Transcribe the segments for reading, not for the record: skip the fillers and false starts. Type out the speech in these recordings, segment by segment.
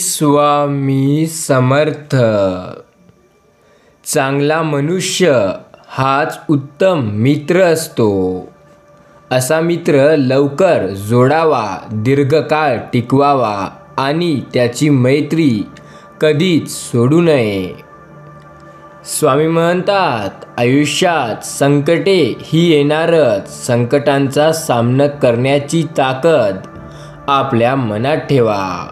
स्वामी समर्थ. चांगला मनुष्य हाच उत्तम मित्र असतो. असा मित्र लवकर जोडावा, दीर्घकाळ टिकवावा आणि त्याची मैत्री कधीच सोडू नये. स्वामी म्हणतात, आयुष्यात संकटे ही येणारच. संकटांचा सामना करण्याची ताकद आपल्या मनात ठेवा.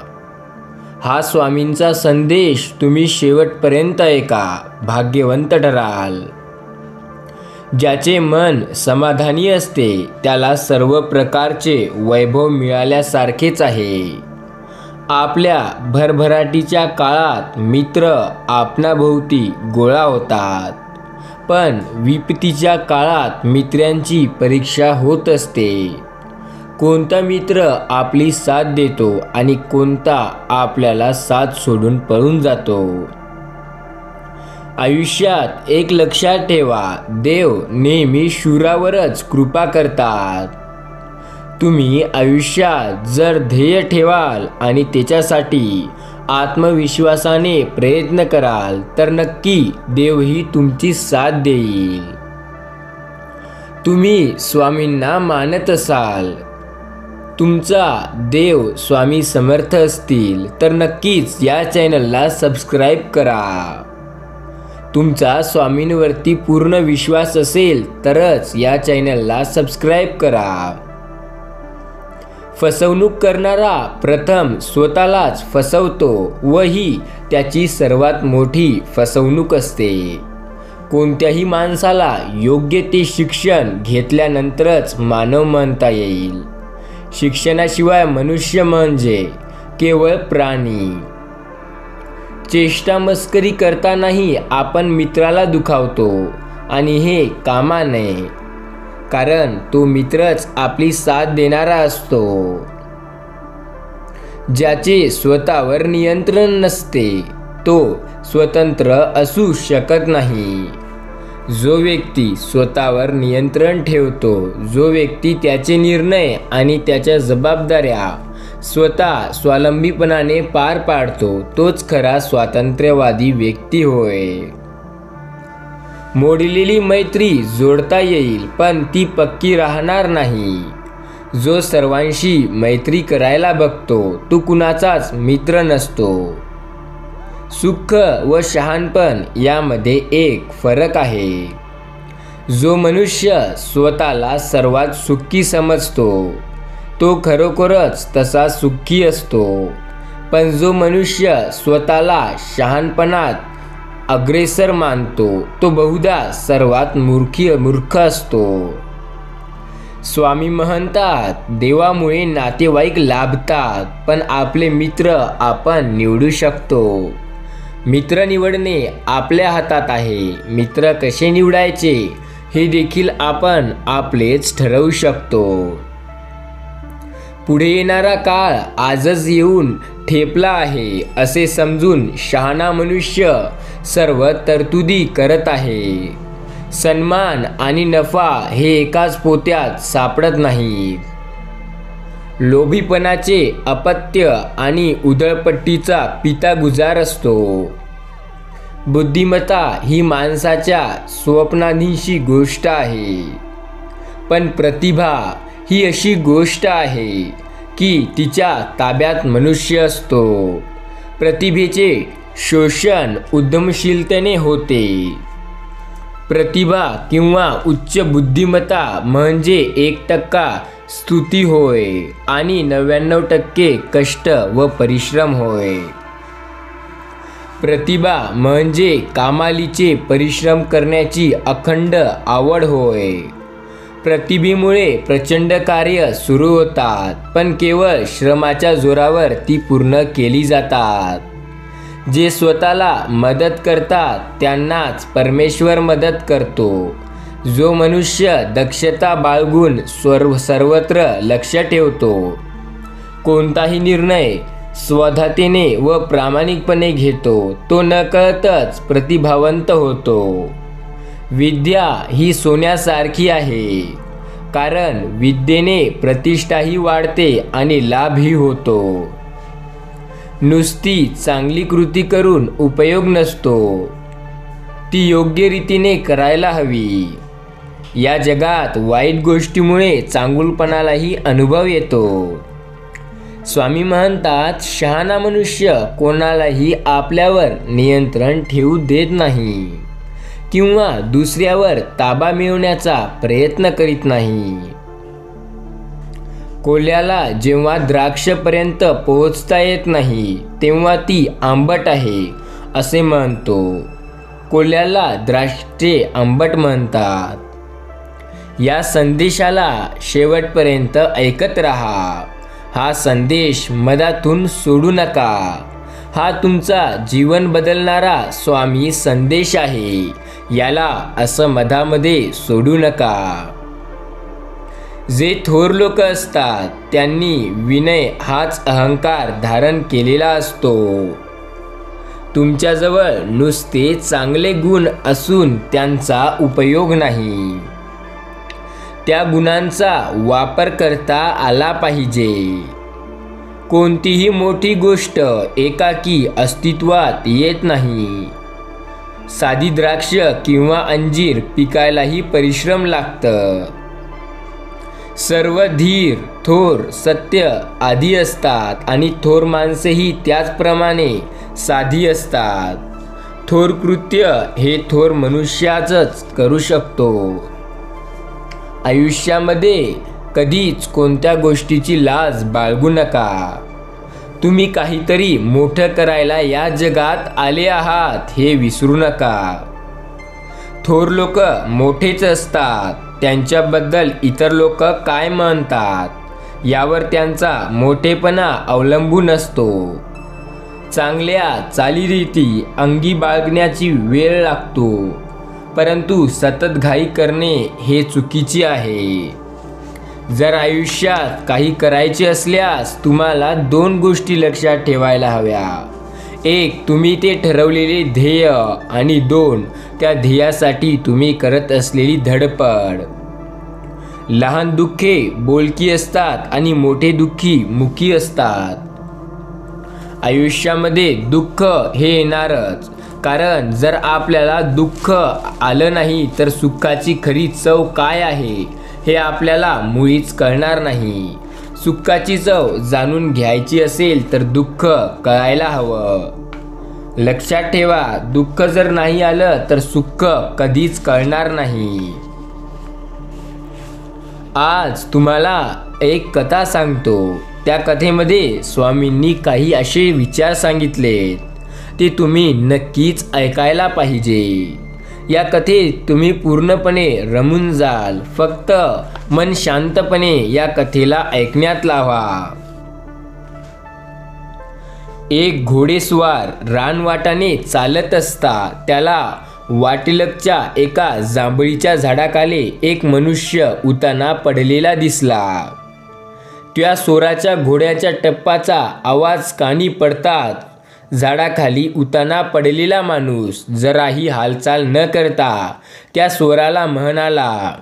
हा स्वामींचा संदेश तुम्ही शेवटपर्यंत ऐका, भाग्यवंत ठराल. ज्याचे मन समाधानी असते त्याला सर्व प्रकारचे वैभव मिळाल्यासारखेच आहे. आपल्या भरभराटीच्या काळात मित्र आपणाभोवती गोळा होतात, पण विपत्तीच्या काळात मित्रांची परीक्षा होत असते. कोणता मित्र आपली साथ देतो आणि कोणता आपल्याला साथ सोडून पळून जातो. आयुष्यात एक लक्षात ठेवा, देव नेहमी शूरावरच कृपा करतात. तुम्ही आयुष्यात जर ध्येय ठेवाल आणि त्याच्यासाठी आत्मविश्वासाने प्रयत्न कराल तर नक्की देवही तुमची साथ देईल. तुम्ही स्वामींना मानत असाल, तुमचा देव स्वामी समर्थ असतील तर नक्कीच या चॅनलला सबस्क्राईब करा. तुमचा स्वामींवरती पूर्ण विश्वास असेल तरच या चॅनलला सबस्क्राईब करा. फसवणूक करणारा प्रथम स्वतःलाच फसवतो व ही त्याची सर्वात मोठी फसवणूक असते. कोणत्याही माणसाला योग्य ते शिक्षण घेतल्यानंतरच मानव म्हणता येईल. शिक्षणाशिवाय मनुष्य म्हणजे केवळ प्राणी. चेष्टा मस्करी करतानाही आपण मित्राला दुखावतो आणि हे कामा नये, कारण तो मित्रच आपली साथ देणारा असतो. ज्याचे स्वतःवर नियंत्रण नसते तो स्वतंत्र असू शकत नाही. जो व्यक्ती स्वतःवर नियंत्रण ठेवतो, जो व्यक्ती त्याचे निर्णय आणि त्याच्या जबाबदाऱ्या स्वतः स्वावलंबीपणाने पार पाडतो, तोच खरा स्वातंत्र्यवादी व्यक्ती होय. मोडलेली मैत्री जोडता येईल पण ती पक्की राहणार नाही. जो सर्वांशी मैत्री करायला बघतो तो कुणाचाच मित्र नसतो. सुख व शहाणपण यामध्ये एक फरक आहे. जो मनुष्य स्वतःला सर्वात सुखी समजतो तो खरोखरच तसा सुखी असतो, पण जो मनुष्य स्वतःला शहाणपणात अग्रेसर मानतो तो बहुधा सर्वात मूर्ख असतो. स्वामी म्हणतात, देवामुळे नातेवाईक लाभतात पण आपले मित्र आपण निवडू शकतो. मित्र निवडणे आपल्या हातात आहे. मित्र कसे निवडायचे हे देखील आपण आपलेच ठरवू शकतो. पुढे येणारा काळ आजच येऊन ठेपला आहे असे समजून शहाणा मनुष्य सर्व तरतुदी करत आहे. सन्मान आणि नफा हे एकाच पोत्यात सापडत नाहीत. लोभीपणाचे अपत्य आणि उधळपट्टीचा पिता गुजार असतो. बुद्धिमत्ता ही माणसाच्या स्वप्नाधीशी गोष्ट आहे, पण प्रतिभा ही अशी गोष्ट आहे की तिच्या ताब्यात मनुष्य असतो. प्रतिभेचे शोषण उद्यमशीलतेने होते. प्रतिभा किंवा उच्च बुद्धिमत्ता म्हणजे 1% स्तुती होय आणि 99% कष्ट व परिश्रम होय. प्रतिभा म्हणजे कामालीचे परिश्रम करण्याची अखंड आवड होय. प्रतिभेमुळे प्रचंड कार्य सुरू होतात, पण केवळ श्रमाच्या जोरावर ती पूर्ण केली जातात. जे स्वतःला मदत करतात त्यांनाच परमेश्वर मदत करतो. जो मनुष्य दक्षता बाळगून सर्वत्र लक्ष ठेवतो, कोणताही निर्णय स्वधतेने व प्रामाणिकपणे घेतो, तो नकळतच प्रतिभावंत होतो. विद्या ही सोन्यासारखी आहे, कारण विद्येने प्रतिष्ठाही वाढते आणि लाभही होतो. नुसती चांगली कृती करून उपयोग नसतो, ती योग्य रीतीने करायला हवी. या जगात वाईट गोष्टीमुळे चांगुलपणालाही अनुभव येतो. स्वामी म्हणतात, शहाणा मनुष्य कोणालाही आपल्यावर नियंत्रण ठेवू देत नाही किंवा दुसऱ्यावर ताबा मिळवण्याचा प्रयत्न करीत नाही. कोल्ह्याला जेव्हा द्राक्षपर्यंत पोहोचता येत नाही तेव्हा ती आंबट आहे असे म्हणतो. कोल्ह्याला द्राक्षे आंबट म्हणतात. या संदेशाला शेवटपर्यंत ऐकत राहा. हा संदेश मधातून सोडू नका. हा तुमचा जीवन बदलणारा स्वामी संदेश आहे. याला असं मधामध्ये सोडू नका. जे थोर लोक असतात त्यांनी विनय हाच अहंकार धारण केलेला असतो. तुमच्याजवळ नुसते चांगले गुण असून त्यांचा उपयोग नाही. त्या गुणांचा वापर करता आला पाहिजे. कोणतीही मोठी गोष्ट एकाकी अस्तित्वात येत नाही. साधी द्राक्ष किंवा अंजीर पिकायलाही परिश्रम लागतं. सर्व धीर, थोर, सत्य आधी असतात आणि थोर माणसेही त्याचप्रमाणे साधी असतात. थोर कृत्य हे थोर मनुष्याच करू शकतो. आयुष्यामध्ये कधीच कोणत्या गोष्टीची लाज बाळगू नका. तुम्ही काहीतरी मोठं करायला या जगात आले आहात हे विसरू नका. थोर लोक मोठेच असतात. त्यांच्याबद्दल इतर लोक काय म्हणतात यावर त्यांचा मोठेपणा अवलंबून असतो. चांगल्या चालीरीती अंगी बाळगण्याची वेळ लागतो, परंतु सतत घाई करणे हे चुकीचे आहे. जर आयुष्यात काही करायचे असल्यास तुम्हाला 2 गोष्टी लक्षात ठेवायला हव्या. 1. तुम्ही ते ठरवलेले ध्येय आणि 2. त्या ध्येयासाठी तुम्ही करत असलेली धडपड. लहान दुःखे बोलकी असतात आणि मोठे दुःखी मुखी असतात. आयुष्यामध्ये दुःख हे येणारच, कारण जर आपल्याला दुःख आलं नाही तर सुखाची खरी चव काय आहे हे आपल्याला मुळीच कळणार नाही. सुखाची चव जाणून घ्यायची असेल तर दुःख कळायला हवं. लक्षात ठेवा, दुःख जर नाही आलं तर सुख कधीच कळणार नाही. आज तुम्हाला एक कथा सांगतो. त्या कथेमध्ये स्वामींनी काही असे विचार सांगितलेत, ते तुम्ही नक्कीच ऐकायला पाहिजे. या कथेत तुम्ही पूर्णपणे रमून जाल. फक्त मन शांतपणे या कथेला ऐकण्यात लावा. एक घोडेस्वार रानवाटाने चालत असता त्याला वाटेलगच्या एका जांभळीच्या झाडाखाली एक मनुष्य उताना पडलेला दिसला. त्या सोराच्या घोड्याच्या टप्पाचा आवाज कानी पडताच झाडाखाली उताना पडलेला माणूस जराही हालचाल न करता त्या स्वराला म्हणाला,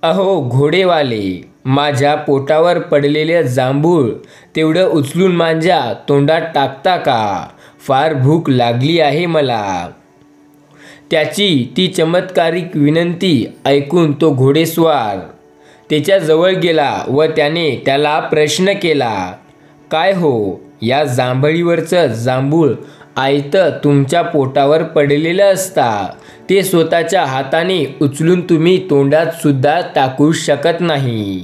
अहो घोडेवाले, माझ्या पोटावर पडलेले जांभूळ तेवढं उचलून माझ्या तोंडात टाकता का? फार भूक लागली आहे मला. त्याची ती चमत्कारिक विनंती ऐकून तो घोडेस्वार त्याच्या जवळ गेला व त्याने त्याला प्रश्न केला, काय हो, या जांभळीवरचं जांभूळ आयतं तुमच्या पोटावर पडलेलं असता ते स्वतःच्या हाताने उचलून तुम्ही तोंडात सुद्धा टाकू शकत नाही.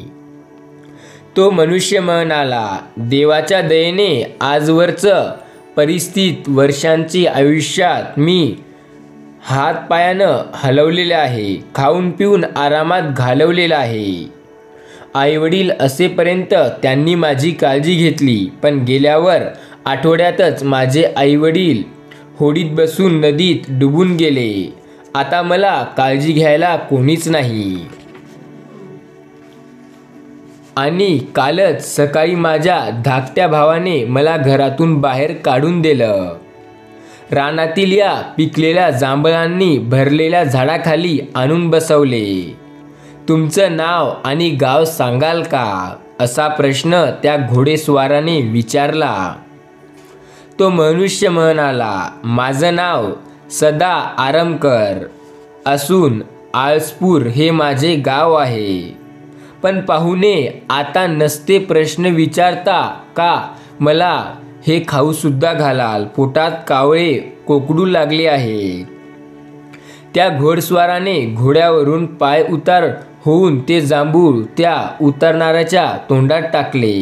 तो मनुष्य म्हणाला, देवाच्या दयेने आजवरचं परिस्थिती वर्षांची आयुष्यात मी हातपायानं हलवलेलं आहे, खाऊन पिऊन आरामात घालवलेलं आहे. आईवडील असेपर्यंत त्यांनी माझी काळजी घेतली, पण गेल्यावर आठवड्यातच माझे आईवडील होडीत बसून नदीत डुबून गेले. आता मला काळजी घ्यायला कोणीच नाही. आणि कालच सकाळी माझ्या धाकट्या भावाने मला घरातून बाहेर काढून दिलं. रानातील या पिकलेल्या जांभळांनी भरलेल्या झाडाखाली आणून बसवले. तुमचं नाव आणि गाव सांगाल का? असा प्रश्न त्या घोडेस्वाराने विचारला. तो मनुष्य म्हणाला, माझं नाव सदा आरमकर असून आळसपूर हे माझे गाव आहे. पण पाहुणे, आता नसते प्रश्न विचारता का मला हे खाऊसुद्धा घालाल. पोटात कावळे कोकडू लागले आहे. त्या घोडस्वाराने घोड्यावरून पाय उतार होऊन ते जांभूळ त्या उतरणाऱ्याच्या तोंडात टाकले.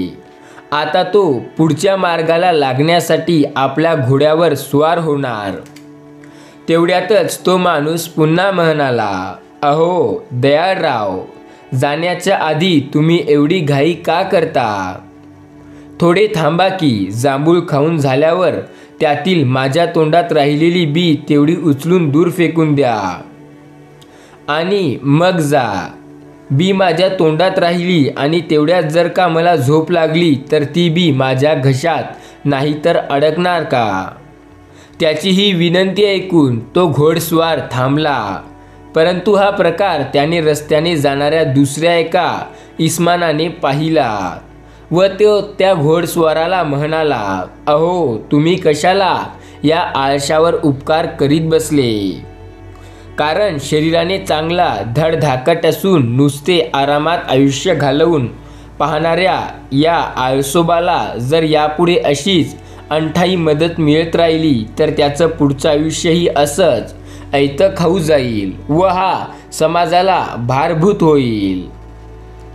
आता तो पुढच्या मार्गाला लागण्यासाठी आपल्या घोड्यावर स्वार होणार. तेवढ्यातच तो माणूस पुन्हा म्हणाला, अहो दयाळराव, जाण्याच्या आधी तुम्ही एवढी घाई का करता? थोडे थांबा की. जांभूळ खाऊन झाल्यावर त्यातील माझ्या तोंडात राहिलेली बी तेवढी उचलून दूर फेकून द्या आणि मग जा. बी माझ्या तोंडात राहिली आणि तेवढ्यात जर का मला झोप लागली तर ती बी माझ्या घशात नाही तर अडकणार का? त्याची ही विनंती ऐकून तो घोडस्वार थांबला. परंतु हा प्रकार त्याने रस्त्याने जाणाऱ्या दुसऱ्या एका इस्मानाने पाहिला व तो त्या घोडस्वाराला म्हणाला, अहो तुम्ही कशाला या आळशावर उपकार करीत बसले? कारण शरीराने चांगला धडधाकट असून नुसते आरामात आयुष्य घालवून पाहणाऱ्या या आळसोबाला जर यापुढे अशीच अंठाई मदत मिळत राहिली तर त्याचं पुढचं आयुष्यही असंच ऐतं खाऊ जाईल व हा समाजाला भारभूत होईल.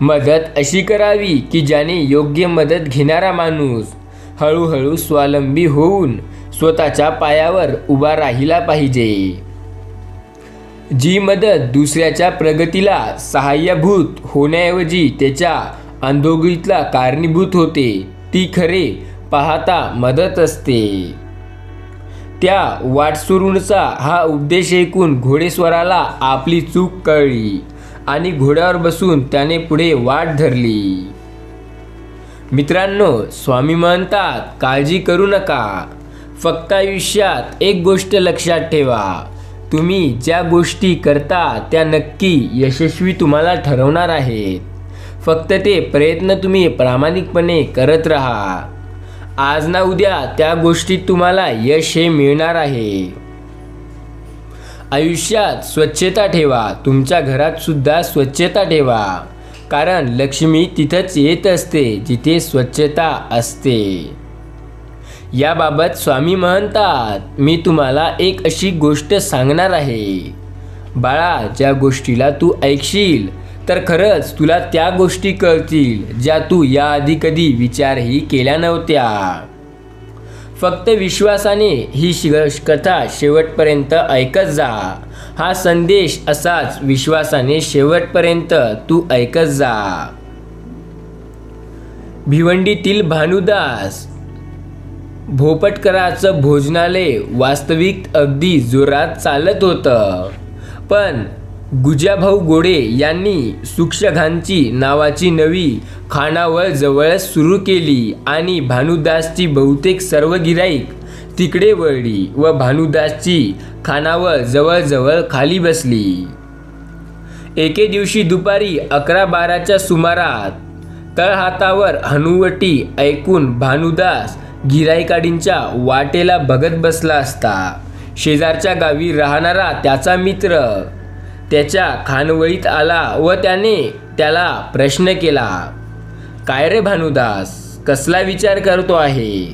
मदत अशी करावी की ज्याने योग्य मदत घेणारा माणूस हळूहळू स्वावलंबी होऊन स्वतःच्या पायावर उभा राहिला पाहिजे. जी मदत दुसऱ्याच्या प्रगतीला सहाय्यभूत होण्याऐवजी त्याच्या अंधोगतीला कारणीभूत होते ती खरे पाहता मदत असते. त्या वाटसरूंचा हा उपदेश ऐकून घोडेस्वाराला आपली चूक कळली आणि घोड्यावर बसून त्याने पुढे वाट धरली. मित्रांनो, स्वामी म्हणतात, काळजी करू नका. फक्त आयुष्यात एक गोष्ट लक्षात ठेवा, तुम्ही ज्या गोष्टी करता त्या नक्की यशस्वी तुम्हाला ठरवणार आहेत. फक्त ते प्रयत्न तुम्ही प्रामाणिकपणे करत राहा. आज ना उद्या त्या गोष्टीत तुम्हाला यश हे मिळणार आहे. आयुष्यात स्वच्छता ठेवा. तुमच्या घरात सुद्धा स्वच्छता ठेवा. कारण लक्ष्मी तिथंच येत असते जिथे स्वच्छता असते. याबाबत स्वामी म्हणतात, मी तुम्हाला एक अशी गोष्ट सांगणार आहे. बाळा, ज्या गोष्टीला तू ऐकशील तर खरंच तुला त्या गोष्टी कळतील ज्या तू याआधी कधी विचारही केल्या नव्हत्या. फक्त विश्वासाने ही कथा शेवटपर्यंत ऐकत जा. हा संदेश असाच विश्वासाने शेवटपर्यंत तू ऐकत जा. भिवंडीतील भानुदास भोपटकरांचं भोजनालय वास्तविक अगदी जोरात चालत होतं. पण गुजाभाऊ गोडे यांनी सूक्षघांची नावाची नवी खानावळ जवळच सुरू केली आणि भानुदासची बहुतेक सर्व गिराईक तिकडे वळली व भानुदासची खानावळ जवळजवळ खाली बसली. एके दिवशी दुपारी 11-12च्या सुमारात तळहातावर हनुवटी ऐकून भानुदास गिराईकाडींच्या वाटेला बघत बसला असता. शेजारच्या गावी राहणारा त्याचा मित्र त्याच्या खानवळीत आला व त्याने त्याला प्रश्न केला, काय रे भानुदास, कसला विचार करतो आहे?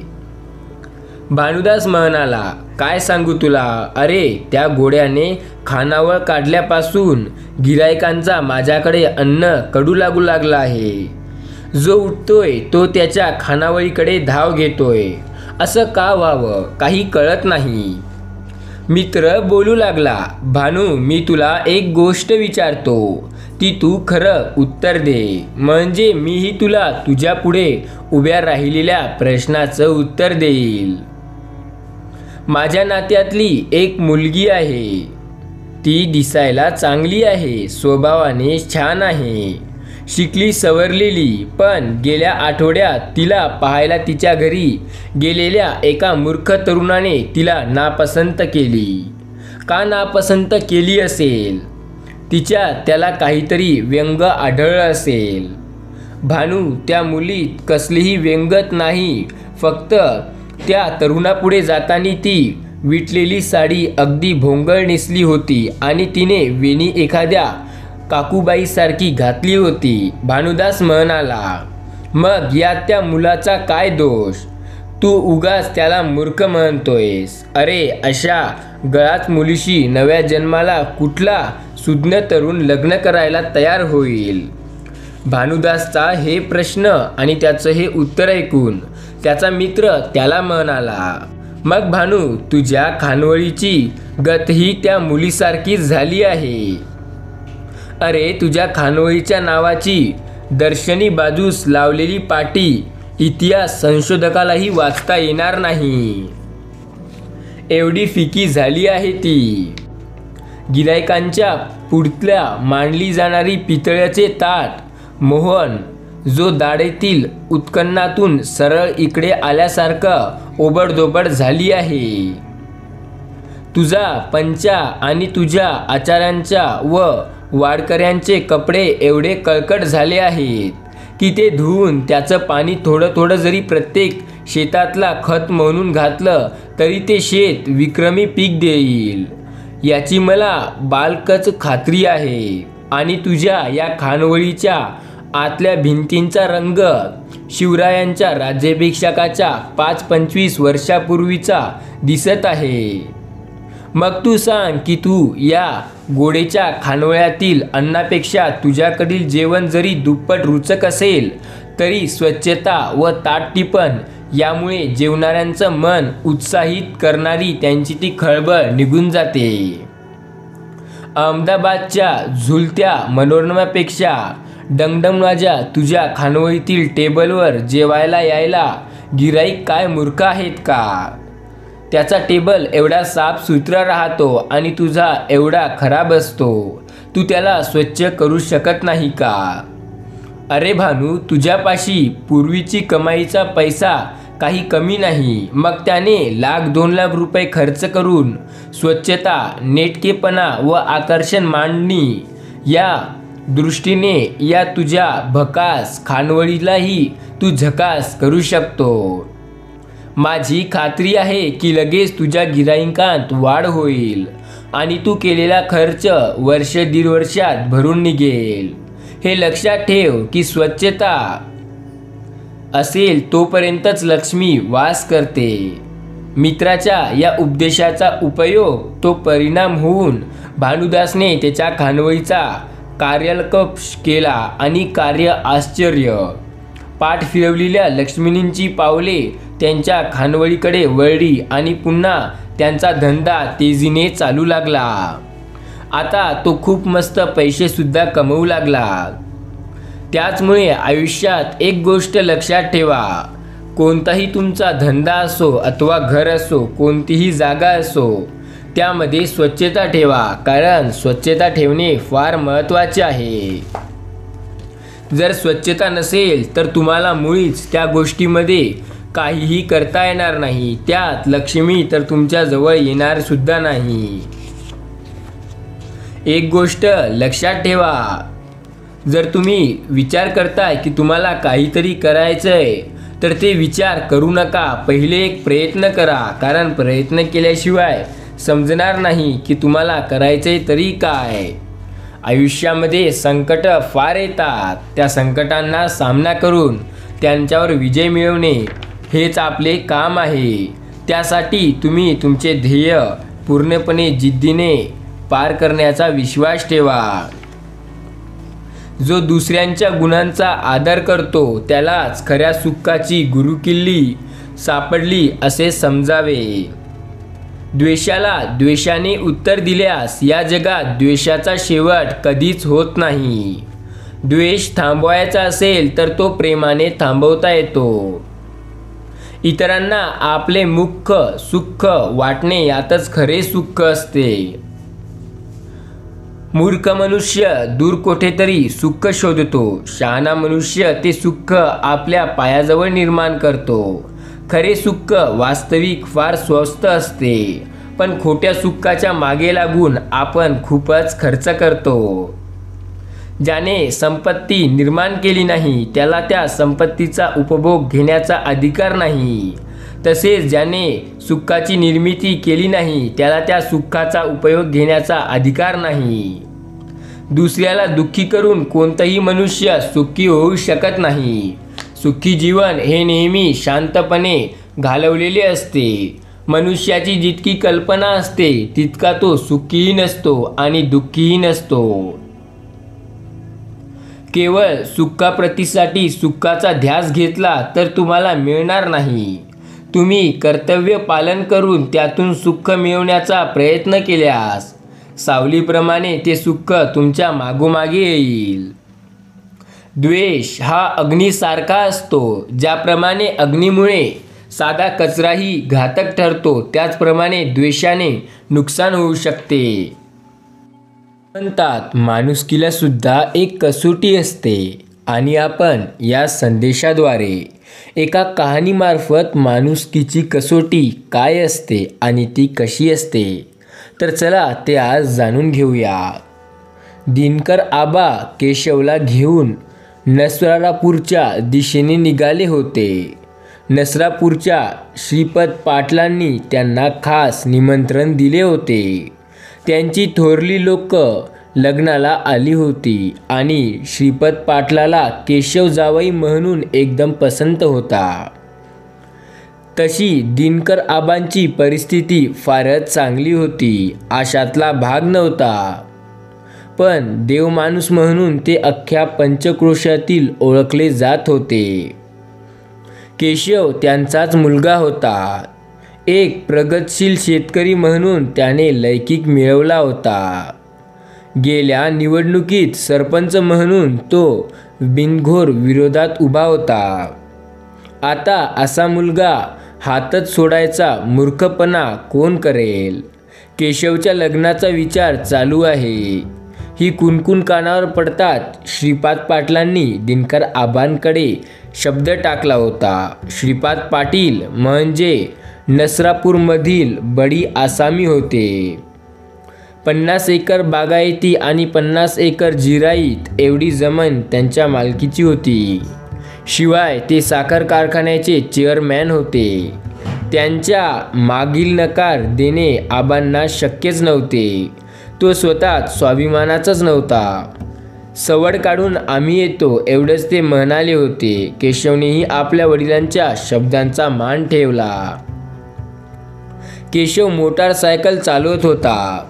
भानुदास म्हणाला, काय सांगू तुला, अरे त्या घोड्याने खानावळ काढल्यापासून गिरायकांचा माझ्याकडे अन्न कडू लागू लागला आहे. जो उठतोय तो त्याच्या खानावळीकडे धाव घेतोय. असं का व्हावं काही कळत नाही. मित्र बोलू लागला, भानू, मी तुला एक गोष्ट विचारतो, ती तू खरं उत्तर दे, म्हणजे मीही तुला तुझ्या पुढे उभ्या राहिलेल्या प्रश्नाचं उत्तर देईल. माझ्या नात्यातली एक मुलगी आहे. ती दिसायला चांगली आहे, स्वभावाने छान आहे, शिकली सवरलेली. पण गेल्या आठवड्यात तिला पाहायला तिच्या घरी गेलेल्या एका मूर्ख तरुणाने तिला नापसंत केली. का नापसंत केली असेल? त्याला काहीतरी व्यंग आढळलं असेल. भानू, त्या मुलीत कसलीही व्यंगत नाही, फक्त त्या तरुणापुढे जाताना ती विटलेली साडी अगदी भोंगळ नेसली होती आणि तिने वेणी एखाद्या काकूबाईसारखी घातली होती. भानुदास म्हणाला, मग यात त्या मुलाचा काय दोष? तू उगाच त्याला मूर्ख म्हणतोयस. अरे, अशा गळाच मुलीशी नव्या जन्माला कुठला सुज्ञ तरुण लग्न करायला तयार होईल? भानुदासचा हे प्रश्न आणि त्याचं हे उत्तर ऐकून त्याचा मित्र त्याला म्हणाला, मग भानू, तुझ्या खानवळीची गतही त्या मुलीसारखीच झाली आहे. अरे, तुझ्या खानवळीच्या नावाची दर्शनी बाजूस लावलेली पाटी इतिहास संशोधकालाही वाचता येणार नाही, एवढी फिकी झाली आहे ती. गिरायकांच्या पुढल्या मांडली जाणारी पितळ्याचे ताट मोहन, जो दाढेतील उत्खननातून सरळ इकडे आल्यासारखं ओबडधोबड झाली आहे. तुझा पंचा आणि तुझ्या आचार्यांच्या व वाडकऱ्यांचे कपडे एवढे कळकट झाले आहेत की ते धुवून त्याचं पाणी थोडं थोडं जरी प्रत्येक शेतातला खत म्हणून घातलं तरी ते शेत विक्रमी पीक देईल, याची मला बालकच खात्री आहे. आणि तुझ्या या खानवळीच्या आतल्या भिंतींचा रंग शिवरायांच्या राज्याभिषेकाच्या 5-25 वर्षापूर्वीचा दिसत आहे. मग तू सांग की तू या गोडेच्या खानवळ्यातील अन्नापेक्षा तुझ्याकडील जेवण जरी दुप्पट रुचक असेल तरी स्वच्छता व ताटटिपण यामुळे जेवणाऱ्यांचं मन उत्साहित करणारी त्यांची ती खळबळ निघून जाते. अहमदाबादच्या झुलत्या मनोरमापेक्षा डंगडंगवाजा तुझ्या खानवळीतील टेबलवर जेवायला यायला गिराईक काय मूर्ख आहेत का? त्याचा टेबल एवढा साफसुथरा राहतो आणि तुझा एवढा खराब असतो. तू त्याला स्वच्छ करू शकत नाही का? अरे भानू, तुझ्यापाशी पूर्वीची कमाईचा पैसा काही कमी नाही. मग त्याने 1,00,000-2 लाख रुपये खर्च करून स्वच्छता, नेटकेपणा व आकर्षण मांडणी या दृष्टीने या तुझ्या भकास खानवळीलाही तू झकास करू शकतो. माझी खात्री आहे की लगेच तुझ्या गिराईकांत वाढ होईल आणि तू केलेला खर्च 1-1.5 वर्षात भरून निघेल. हे लक्षात ठेव की स्वच्छता असेल तोपर्यंतच लक्ष्मी वास करते. मित्राच्या या उपदेशाचा उपयोग तो परिणाम होऊन भानुदासने त्याच्या खानवळीचा कार्यकल्प केला आणि कार्य आश्चर्य. पाठ फिरवलेल्या लक्ष्मीनींची पावले त्यांच्या खानवळीकडे वळली आणि पुन्हा त्यांचा धंदा तेजीने चालू लागला. आता तो खूप मस्त पैसेसुद्धा कमवू लागला. त्याचमुळे आयुष्यात एक गोष्ट लक्षात ठेवा, कोणताही तुमचा धंदा असो अथवा घर असो, कोणतीही जागा असो, त्यामध्ये स्वच्छता ठेवा, कारण स्वच्छता ठेवणे फार महत्त्वाचे आहे. जर स्वच्छता नसेल तर तुम्हाला मुळीच त्या गोष्टीमध्ये काहीही करता येणार नाही. त्यात लक्ष्मी तर तुमच्या जवळ येणार सुद्धा नाही. एक गोष्ट लक्षात ठेवा, जर तुम्ही विचार करताय की तुम्हाला काहीतरी करायचंय तर ते विचार करू नका, पहिले एक प्रयत्न करा, कारण प्रयत्न केल्याशिवाय समजणार नाही की तुम्हाला करायचंय तरी काय. आयुष्यामध्ये संकट फार येतात, त्या संकटांना सामना करून त्यांच्यावर विजय मिळवणे हेच आपले काम आहे. त्यासाठी तुम्ही तुमचे ध्येय पूर्णपणे जिद्दीने पार करण्याचा विश्वास ठेवा. जो दुसऱ्यांच्या गुणांचा आदर करतो त्यालाच खऱ्या सुखाची गुरुकिल्ली सापडली असे समजावे. द्वेषाला द्वेषाने उत्तर दिल्यास या जगात द्वेषाचा शेवट कधीच होत नाही. द्वेष थांबवायचा असेल तर तो प्रेमाने थांबवता येतो. इतरांना आपले मुख्य सुख वाटणे यातच खरे सुख असते. मूर्ख मनुष्य दूर कोठेतरी सुख शोधतो, शहाणा मनुष्य ते सुख आपल्या पायाजवळ निर्माण करतो. खरे सुख वास्तविक फार स्वस्त असते, पण खोट्या सुखाच्या मागे लागून आपण खूपच खर्च करतो. ज्याने संपत्ती निर्माण केली नाही त्याला त्या संपत्तीचा उपभोग घेण्याचा अधिकार नाही. तसेच ज्याने सुखाची निर्मिती केली नाही त्याला त्या सुखाचा उपयोग घेण्याचा अधिकार नाही. दुसऱ्याला दुःखी करून कोणताही मनुष्य सुखी होऊ शकत नाही. सुखी जीवन हे नेहमी शांतपणे घालवलेले असते. मनुष्याची जितकी कल्पना असते तितका तो सुखीही नसतो आणि दुःखीही नसतो. केवळ सुखाप्रतीसाठी सुखाचा ध्यास घेतला तर तुम्हाला मिळणार नाही. तुम्ही कर्तव्य पालन करून त्यातून सुख मिळवण्याचा प्रयत्न केल्यास सावलीप्रमाणे ते सुख तुमच्या मागोमागे येईल. द्वेष हा अग्नीसारखा असतो. ज्याप्रमाणे अग्नीमुळे साधा कचराही घातक ठरतो त्याचप्रमाणे द्वेषाने नुकसान होऊ शकते. म्हणतात माणुसकीला सुद्धा एक कसोटी असते आणि आपण या संदेशाद्वारे एका कहाणीमार्फत माणुसकीची कसोटी काय असते आणि ती कशी असते तर चला ते आज जाणून घेऊया. दिनकर आबा केशवला घेऊन नसरापूरच्या दिशेने निघाले होते. नसरापूरच्या श्रीपत पाटलांनी त्यांना खास निमंत्रण दिले होते. त्यांची थोरली लोक लग्नाला आली होती आणि श्रीपत पाटलाला केशव जावई म्हणून एकदम पसंत होता. तशी दिनकर आबांची परिस्थिती फारच चांगली होती, अशातला भाग नव्हता. पण देवमाणूस म्हणून ते अख्ख्या पंचक्रोशातील ओळखले जात होते. केशव त्यांचाच मुलगा होता. एक प्रगतशील शेतकरी म्हणून त्याने लौकिक मिळवला होता. गेल्या निवडणुकीत सरपंच म्हणून तो बिनघोर विरोधात उभा होता. आता असा मुलगा हातच सोडायचा मूर्खपणा कोण करेल? केशवच्या लग्नाचा विचार चालू आहे. ही कुणकुण कानावर पडतात श्रीपाद पाटलांनी दिनकर आबांकडे शब्द टाकला होता. श्रीपाद पाटील म्हणजे नसरापूरमधील बडी आसामी होते. 50 एकर बागायती आणि 50 एकर जिराईत एवढी जमीन त्यांच्या मालकीची होती. शिवाय ते साखर कारखान्याचे चेअरमॅन होते. त्यांच्या मागील नकार देणे आबांना शक्यच नव्हते. तो स्वतः स्वाभिमानाचाच नव्हता. सवड काढून आम्ही येतो एवढंच ते म्हणाले होते. केशवनेही आपल्या वडिलांच्या शब्दांचा मान ठेवला. केशव मोटारसायकल चालवत होता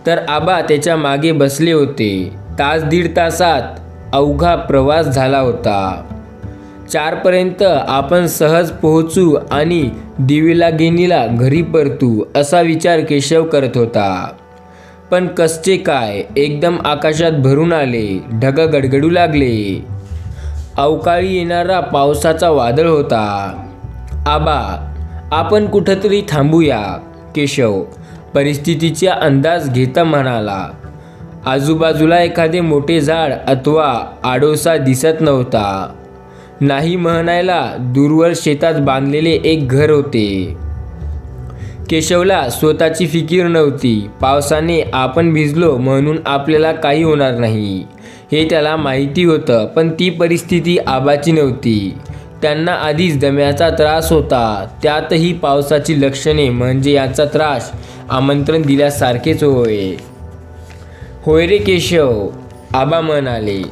तर आबा त्याच्या मागे बसले होते. तास दीड तासात अवघा प्रवास झाला होता. 4 पर्यंत आपण सहज पोहोचू आणि दिवेलागेनीला घरी परतू असा विचार केशव करत होता. पण कसचे काय एकदम आकाशात भरून आले. ढग गडगडू लागले. अवकाळी येणारा पावसाचा वादळ होता. आबा आपण कुठंतरी थांबूया, केशव परिस्थितीचा अंदाज घेता म्हणाला. आजूबाजूला एखादे मोठे झाड अथवा आडोसा दिसत नव्हता. नाही म्हणायला दूरवर शेतात बांधलेले एक घर होते. केशवला स्वतःची फिकीर नव्हती. पावसाने आपण भिजलो म्हणून आपल्याला काही होणार नाही हे त्याला माहिती होतं. पण ती परिस्थिती आबाची नव्हती. त्यांना आधीच दम्याचा त्रास होता. त्यातही पावसाची लक्षणे म्हणजे याचा त्रास आमंत्रण दिल्यासारखेच होय. होय रे केशव, आबा म्हणाले.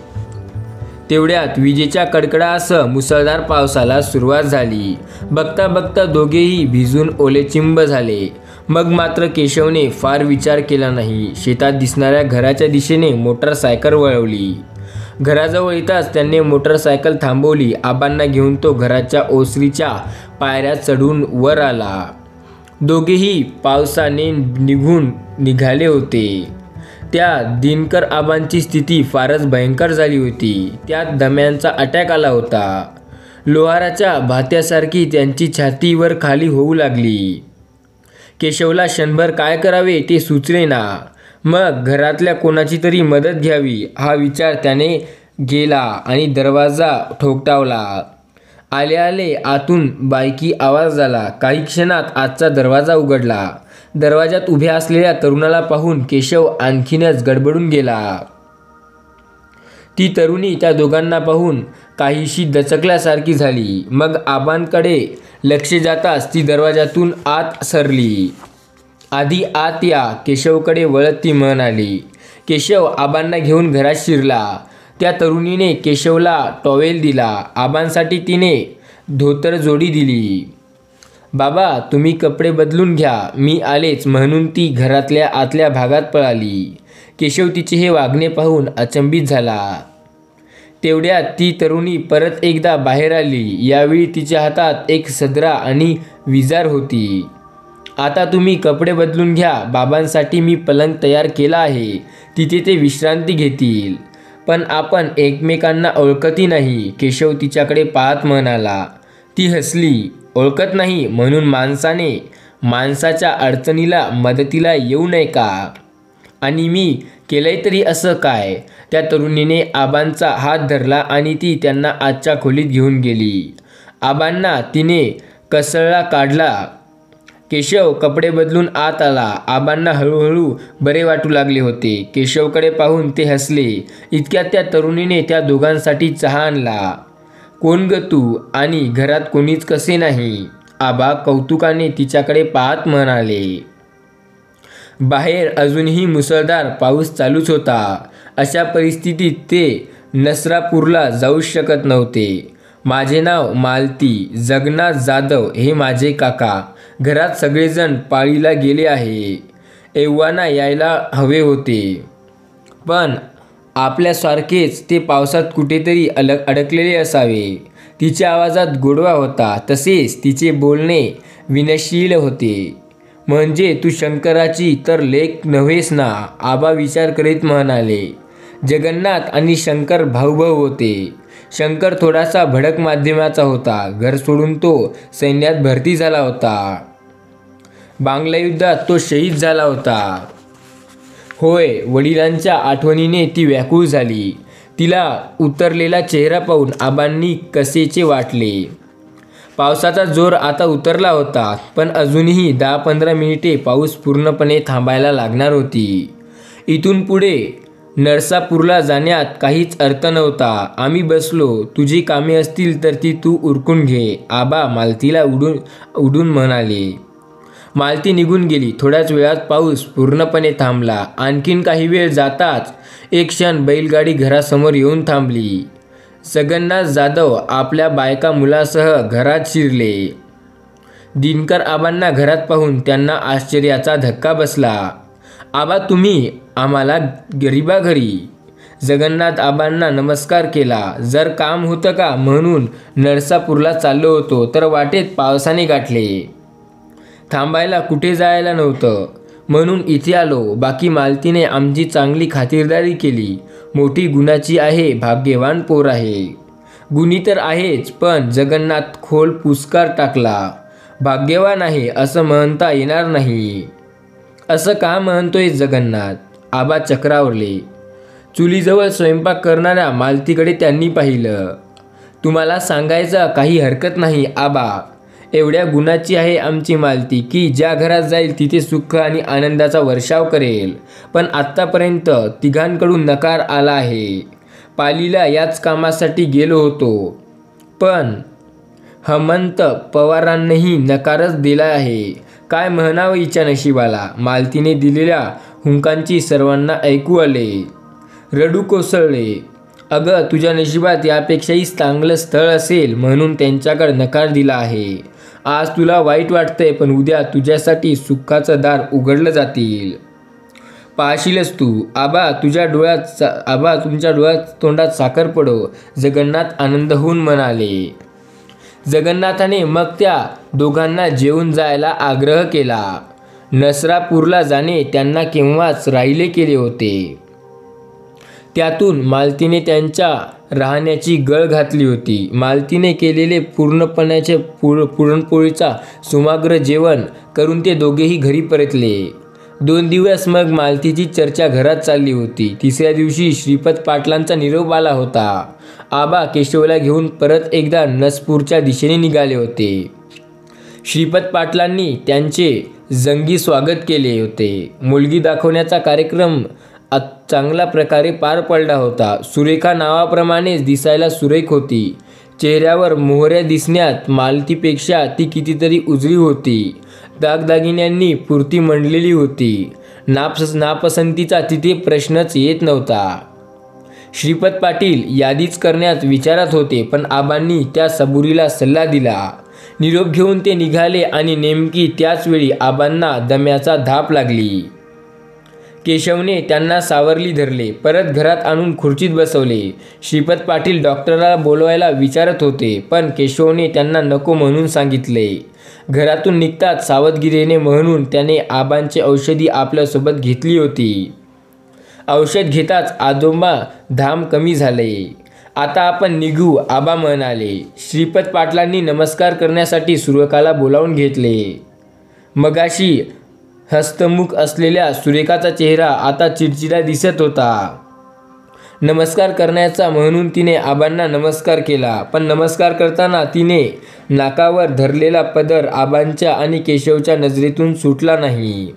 तेवढ्यात विजेच्या कडकडासह मुसळधार पावसाला सुरुवात झाली. बघता बघता दोघेही भिजून ओलेचिंब झाले. मग मात्र केशवने फार विचार केला नाही. शेतात दिसणाऱ्या घराच्या दिशेने मोटारसायकल वळवली. घराजवळ येताच त्यांनी मोटारसायकल थांबवली. आबांना घेऊन तो घराच्या ओसरीच्या पायऱ्या चढून वर आला. दोघेही पावसाने निघाले होते. त्या दिनकर आबांची स्थिती फारच भयंकर झाली होती. त्यात दम्यांचा अटॅक आला होता. लोहाराच्या भात्यासारखी त्यांची छाती वर खाली होऊ लागली. केशवला क्षणभर काय करावे ते सुचलेना. मग घरातल्या कोणाची तरी मदत घ्यावी हा विचार त्याने केला आणि दरवाजा ठोठावला. आले आले आतून बायकी आवाज झाला. काही क्षणात आतचा दरवाजा उघडला. दरवाजात उभ्या असलेल्या तरुणाला पाहून केशव आणखीनच गडबडून गेला. ती तरुणी त्या दोघांना पाहून काहीशी दचकल्यासारखी झाली. मग आबांकडे लक्ष जाताच ती दरवाजातून आत सरली. आधी आत या, केशवकडे वळत ती म्हणाली. केशव आबांना घेऊन घरात शिरला. त्या तरुणीने केशवला टॉवेल दिला. आबांसाठी तिने धोतर जोडी दिली. बाबा, तुम्ही कपडे बदलून घ्या, मी आलेच, म्हणून ती घरातल्या आतल्या भागात पळाली. केशव तिचे हे वागणे पाहून अचंबित झाला. तेवढ्यात ती तरुणी परत एकदा बाहेर आली. यावेळी तिच्या हातात एक सदरा आणि विजार होती. आता तुम्ही कपडे बदलून घ्या, बाबांसाठी मी पलंग तयार केला आहे, तिथे ते विश्रांती घेतील. पण आपण एकमेकांना ओळखतही नाही, केशव तिच्याकडे पाहत म्हणाला. ती हसली. ओळखत नाही म्हणून माणसाने माणसाच्या अडचणीला मदतीला येऊ नये का? आणि मी केलंय तरी असं काय? त्या तरुणीने आबांचा हात धरला आणि ती त्यांना आजच्या खोलीत घेऊन गेली. आबांना तिने कचरला काढला. केशव कपडे बदलून आत आला. आबांना हळूहळू बरे वाटू लागले होते. केशवकडे पाहून ते हसले. इतक्यात त्या तरुणीने त्या दोघांसाठी चहा आणला. कोण ग तू? आणि घरात कोणीच कसे नाही? आबा कौतुकाने तिच्याकडे पाहत म्हणाले. बाहेर अजूनही मुसळधार पाऊस चालूच होता. अशा परिस्थितीत ते नसरापूरला जाऊ शकत नव्हते. माझे नाव मालती, जगन्नाथ जाधव हे माझे काका. घरात सगळेजण पाळीला गेले आहे. एव्हाना यायला हवे होते, पण आपल्यासारखेच ते पावसात कुठेतरी अडकलेले असावे. तिच्या आवाजात गोडवा होता, तसेच तिचे बोलणे विनयशील होते. म्हणजे तू शंकराची तर लेक नव्हेस ना? आबा विचार करीत म्हणाले. जगन्नाथ आणि शंकर भाऊभाऊ होते. शंकर थोडासा भडक माध्यमाचा होता. घर सोडून तो सैन्यात भरती झाला होता. बांगला युद्धात तो शहीद झाला होता. होय, वडिलांच्या आठवणीने ती व्याकुळ झाली. तिला उतरलेला चेहरा पाहून आबांनी कसेचे वाटले. पावसाचा जोर आता उतरला होता, पण अजूनही 10-15 मिनिटे पाऊस पूर्णपणे थांबायला लागणार होती. इथून पुढे नरसापूरला जाण्यात काहीच अर्थ नव्हता. आम्ही बसलो. तुझी कामे असतील तर ती तू उरकून घे, आबा मालतीला उडून म्हणाले. मालती निघून गेली. थोड्याच वेळात पाऊस पूर्णपणे थांबला. आणखीन काही वेळ जाताच एक क्षण बैलगाडी घरासमोर येऊन थांबली. जगन्नाथ जाधव आपल्या बायका मुलासह घरात शिरले. दिनकर आबांना घरात पाहून त्यांना आश्चर्याचा धक्का बसला. आबा, तुम्ही आम्हाला गरीबा घरी? जगन्नाथ आबांना नमस्कार केला. जर काम होतं का म्हणून नरसापूरला चाललो होतो, तर वाटेत पावसाने गाठले. थांबायला कुठे जायला नव्हतं म्हणून इथे आलो. बाकी मालतीने आमची चांगली खातिरदारी केली. मोठी गुणाची आहे, भाग्यवान पोर आहे. गुणी तर आहेच, पण जगन्नाथ खोल पुस्कार टाकला. भाग्यवान आहे असं म्हणता येणार नाही. असं का म्हणतोय जगन्नाथ? आबा चक्रावरले. चुलीजवळ स्वयंपाक करणाऱ्या मालतीकडे त्यांनी पाहिलं. तुम्हाला सांगायचं काही हरकत नाही आबा, एवढ्या गुणाची आहे आमची मालती की ज्या घरात जाईल तिथे सुख आणि आनंदाचा वर्षाव करेल. पण आत्तापर्यंत तिघांकडून नकार आला आहे. पालीला याच कामासाठी गेलो होतो, पण हेमंत पवारांनीही नकारच दिला आहे. काय म्हणावं हिच्या नशिबाला? मालतीने दिलेल्या हुंकांची सर्वांना ऐकू आले. रडू कोसळले. अगं, तुझ्या नशिबात यापेक्षाही चांगलं स्थळ असेल म्हणून त्यांच्याकडे नकार दिला आहे. आज तुला वाईट वाटतंय, पण उद्या तुझ्यासाठी सुखाचं दार उघडलं जातील. पाहशीलच तू. आबा तुमच्या डोळ्यात तोंडात साखर पडो, जगन्नाथ आनंद होऊन म्हणाले. जगन्नाथाने मग त्या दोघांना जेवून जायला आग्रह केला. नसरापूरला जाणे त्यांना केव्हाच राहिले केले होते. त्यातून मालतीने त्यांच्या राहण्याची गळ घातली होती. मालतीने केलेले पुरणपोळीचा सुमाग्र जेवण करून ते दोघेही घरी परतले. 2 दिवस मग मालतीची चर्चा घरात चालली होती. 3ऱ्या दिवशी श्रीपत पाटलांचा निरोप आला होता. आबा केशवला घेऊन परत एकदा नसपूरच्या दिशेने निघाले होते. श्रीपत पाटलांनी त्यांचे जंगी स्वागत केले होते. मुलगी दाखवण्याचा कार्यक्रम चांगल्या प्रकारे पार पडला होता. सुरेखा नावाप्रमाणेच दिसायला सुरेख होती. चेहऱ्यावर मोहऱ्या दिसण्यात मालतीपेक्षा ती कितीतरी उजळी होती. दागदागिन्यांनी पुरती मंडलेली होती. नापसंतीचा तिथे प्रश्नच येत नव्हता. श्रीपत पाटील यादीच करण्यात विचारात होते, पण आबांनी त्या सबुरीला सल्ला दिला. निरोप घेऊन ते निघाले आणि नेमकी त्याच वेळी आबांना दम्याचा धाप लागली. केशवने त्यांना सावरली धरले. परत घरात आणून खुर्चीत बसवले. श्रीपत पाटील डॉक्टरला बोलवायला विचारत होते, पण केशवने त्यांना नको म्हणून सांगितले. घरातून निघताच सावधगिरीने म्हणून त्याने आबांची औषधी आपल्यासोबत घेतली होती. औषध घेताच आजोबा धाम कमी झाले. आता आपण निघू, आबा म्हणाले. श्रीपत पाटलांनी नमस्कार करण्यासाठी सुरेखाला बोलावून घेतले. मगाशी हस्तमुख असलेल्या सुरेखाचा चेहरा आता चिडचिडा दिसत होता. नमस्कार करण्याचा म्हणून तिने आबांना नमस्कार केला, पण नमस्कार करताना तिने नाकावर धरलेला पदर आबांच्या आणि केशवच्या नजरेतून सुटला नाही.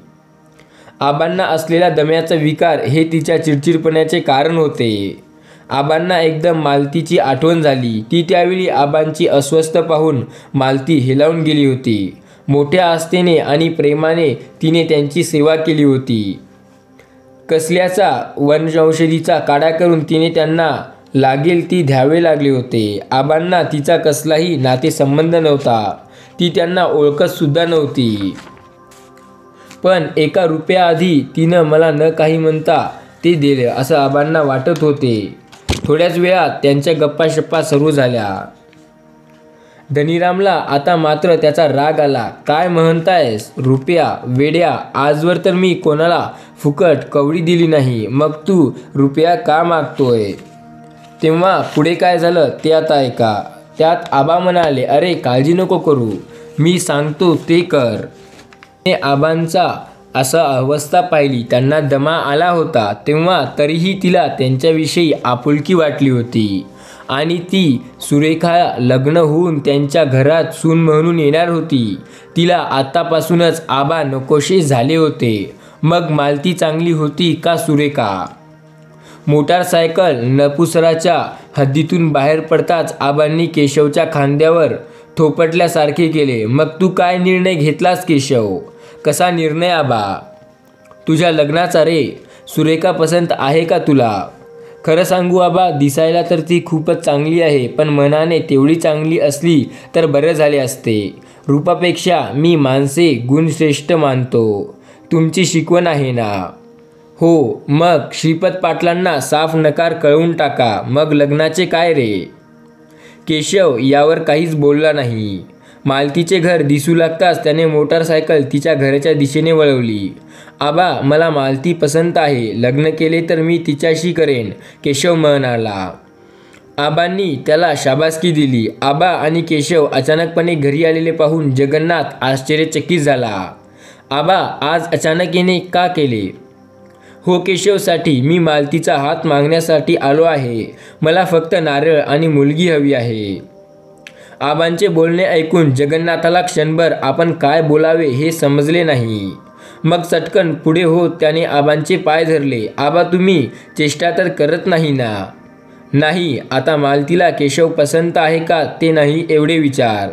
आबांना असलेला दम्याचा विकार हे तिच्या चिडचिडपणाचे कारण होते. आबांना एकदम मालतीची आठवण झाली. ती त्यावेळी आबांची अस्वस्थ पाहून मालती हेलावून गेली होती. मोठ्या आस्थेने आणि प्रेमाने तिने त्यांची सेवा केली होती. कसल्याचा वनौषधीचा काढा करून तिने त्यांना लागेल ती द्यावे लागले होते. आबांना तिचा कसलाही नातेसंबंध नव्हता. ती त्यांना ओळखतसुद्धा नव्हती. पण एका रुपयाआधी तिनं मला न काही म्हणता ते दिले असं आबांना वाटत होते. थोड्याच वेळात त्यांच्या गप्पाशप्पा सुरू झाल्या. धनीरामला आता मात्र त्याचा राग आला. काय म्हणतायस रुपया वेड्या, आजवर तर मी कोणाला फुकट कवडी दिली नाही, मग तू रुपया का मागतोय? तेव्हा पुढे काय झालं ते आता ऐका. त्यात आबा म्हणाले, अरे काळजी नको करू, मी सांगतो ते कर. आबांचा असा अवस्था पाहिली. त्यांना दमा आला होता. तेव्हा तरीही तिला त्यांच्याविषयी आपुलकी वाटली होती आणि ती सुरेखा लग्न होऊन त्यांच्या घरात सून म्हणून येणार होती. तिला आतापासूनच आबा नकोशे झाले होते. मग मालती चांगली होती का सुरेखा? मोटारसायकल नपुसराच्या हद्दीतून बाहेर पडताच आबांनी केशवच्या खांद्यावर थोपटल्यासारखे केले. मग तू काय निर्णय घेतलास केशव? कसा निर्णय आबा? तुझ्या लग्नाचा रे. सुरेखा पसंत आहे का तुला? खरं सांगू आबा, दिसायला तर ती खूपच चांगली आहे, पण मनाने तेवढी चांगली असली तर बरं झाले असते. रूपापेक्षा मी माणसे गुणश्रेष्ठ मानतो. तुमची शिकवण आहे ना? हो. मग श्रीपत पाटलांना साफ नकार कळवून टाका. मग लग्नाचे काय रे? केशव यावर काहीच बोलला नाही. मालतीचे घर दिसू लागताच त्याने मोटारसायकल तिच्या घराच्या दिशेने वळवली. आबा, मला मालती पसंत आहे. लग्न केले तर मी तिच्याशी करेन, केशव म्हणाला. आबांनी त्याला शाबासकी दिली. आबा आणि केशव अचानकपणे घरी आलेले पाहून जगन्नाथ आश्चर्यचकित झाला. आबा, आज अचानक येणे का केले? हो, केशवसाठी. मी मालतीचा हात मागण्यासाठी आलो आहे. मला फक्त नारळ आणि मुलगी हवी आहे. आबांचे बोलणे ऐकून जगन्नाथाला क्षणभर आपण काय बोलावे हे समजले नाही. मग चटकन पुढे होत त्याने आबांचे पाय धरले. आबा, तुम्ही चेष्टा तर करत नाही ना? नाही. आता मालतीला केशव पसंत आहे का ते नाही एवढे विचार.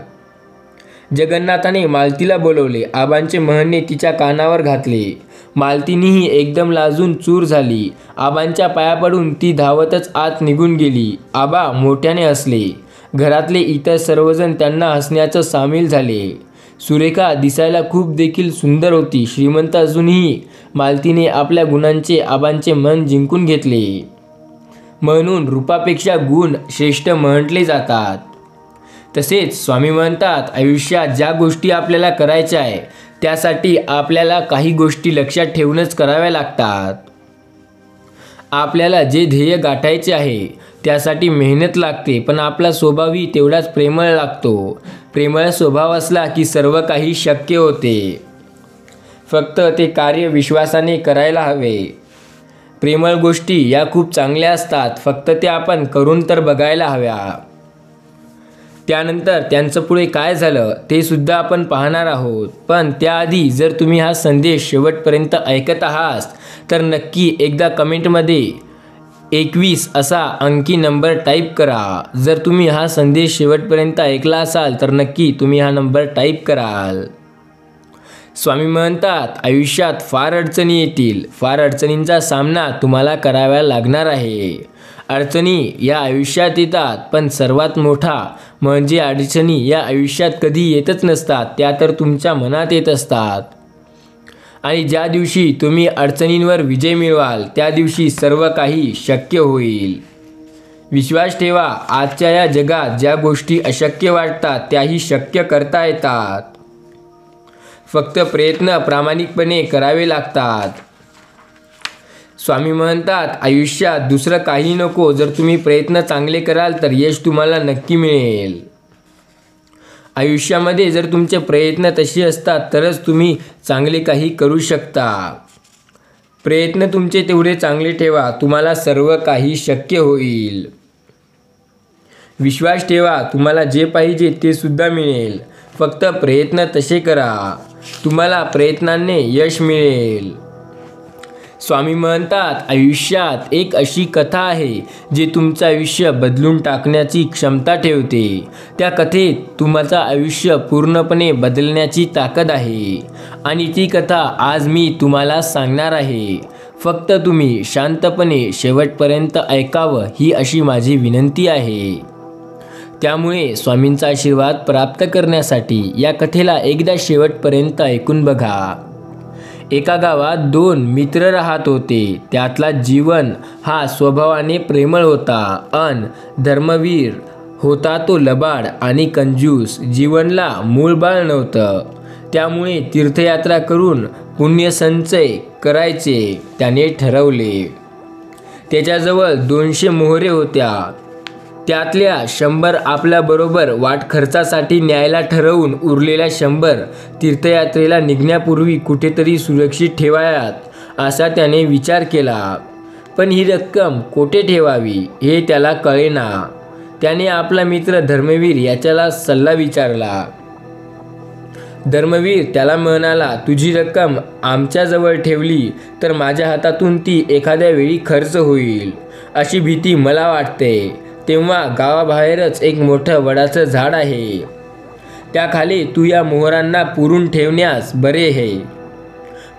जगन्नाथाने मालतीला बोलवले. आबांचे म्हणणे तिच्या कानावर घातले. मालतीनीही एकदम लाजून चूर झाली. आबांच्या पाया पडून ती धावतच आत निघून गेली. आबा मोठ्याने हसले. घरातले इतर सर्वजण त्यांना हसण्याचं सामील झाले. सुरेखा दिसायला खूप देखील सुंदर होती. श्रीमंत असूनही मालतीने आपल्या गुणांचे आबांचे मन जिंकून घेतले. म्हणून रूपापेक्षा गुण श्रेष्ठ म्हटले जातात. तसेच स्वामी म्हणतात, आयुष्यात ज्या गोष्टी आपल्याला करायच्या आहे त्यासाठी आपल्याला काही गोष्टी लक्षात ठेवूनच कराव्या लागतात. आपल्याला जे ध्येय गाठायचे आहे त्यासाठी मेहनत लागते, पण आपला स्वभावही तेवढाच प्रेमळ लागतो. प्रेमळ स्वभाव असला की सर्व काही शक्य होते. फक्त ते कार्य विश्वासाने करायला हवे. प्रेमळ गोष्टी या खूप चांगल्या असतात, फक्त त्या आपण करून तर बघायला हव्या. त्यानंतर त्यांचं पुढे काय झालं ते सुद्धा आपण पाहणार आहोत. पण त्याआधी जर तुम्ही हा संदेश शेवटपर्यंत ऐकत आहात तर नक्की एकदा कमेंटमध्ये 21 असा अंकी नंबर टाईप करा. जर तुम्ही हा संदेश शेवटपर्यंत ऐकला असाल तर नक्की तुम्ही हा नंबर टाईप कराल. स्वामी म्हणतात, आयुष्यात फार अडचणी येतील. फार अडचणींचा सामना तुम्हाला करावा लागणार आहे. अडचणी या आयुष्यात येतात, पण सर्वात मोठा म्हणजे अडचणी या आयुष्यात कधी येतच नसतात, त्या तर तुमच्या मनात येत असतात. आणि ज्या दिवशी तुम्ही अडचणींवर विजय मिळवाल त्या दिवशी सर्व काही शक्य होईल. विश्वास ठेवा, आजच्या या जगात ज्या गोष्टी अशक्य वाटतात त्याही शक्य करता येतात. फक्त प्रयत्न प्रामाणिकपणे करावे लागतात. स्वामी म्हणतात, आयुष्यात दुसरं काही नको. जर तुम्ही प्रयत्न चांगले कराल तर यश तुम्हाला नक्की मिळेल. आयुष्यामध्ये जर तुमचे प्रयत्न तसे असतात तरच तुम्ही चांगले काही करू शकता. प्रयत्न तुमचे तेवढे चांगले ठेवा, तुम्हाला सर्व काही शक्य होईल. विश्वास ठेवा, तुम्हाला जे पाहिजे ते सुद्धा मिळेल. फक्त प्रयत्न तसे करा, तुम्हाला प्रयत्नांनी यश मिळेल. स्वामी म्हणतात, आयुष्यात एक अशी कथा आहे जी तुमचं आयुष्य बदलून टाकण्याची क्षमता ठेवते. त्या कथेत तुमचं आयुष्य पूर्णपणे बदलण्याची ताकद आहे. आणि ती कथा आज मी तुम्हाला सांगणार आहे. फक्त तुम्ही शांतपणे शेवटपर्यंत ऐकावं ही अशी माझी विनंती आहे. त्यामुळे स्वामींचा आशीर्वाद प्राप्त करण्यासाठी या कथेला एकदा शेवटपर्यंत ऐकून बघा. एका गावात 2 मित्र राहत होते. त्यातला जीवन हा स्वभावाने प्रेमळ होता, अन धर्मवीर होता तो लबाड आणि कंजूस. जीवनला मूळबाळ नव्हतं, त्यामुळे तीर्थयात्रा करून पुण्यसंचय करायचे त्याने ठरवले. त्याच्याजवळ 200 मोहरे होत्या. त्यातल्या 100 आपल्याबरोबर वाट खर्चासाठी न्यायला ठरवून उरलेल्या 100 तीर्थयात्रेला निघण्यापूर्वी कुठेतरी सुरक्षित ठेवाव्यात असा त्याने विचार केला. पण ही रक्कम कोठे ठेवावी हे त्याला कळेना. त्याने आपला मित्र धर्मवीर याच्याला सल्ला विचारला. धर्मवीर त्याला म्हणाला, तुझी रक्कम आमच्याजवळ ठेवली तर माझ्या हातातून ती एखाद्या वेळी खर्च होईल अशी भीती मला वाटते. तेव्हा गावाबाहेरच एक मोठं वडाचं झाड आहे, त्याखाली तू या मोहरांना पुरून ठेवण्यास बरे आहे.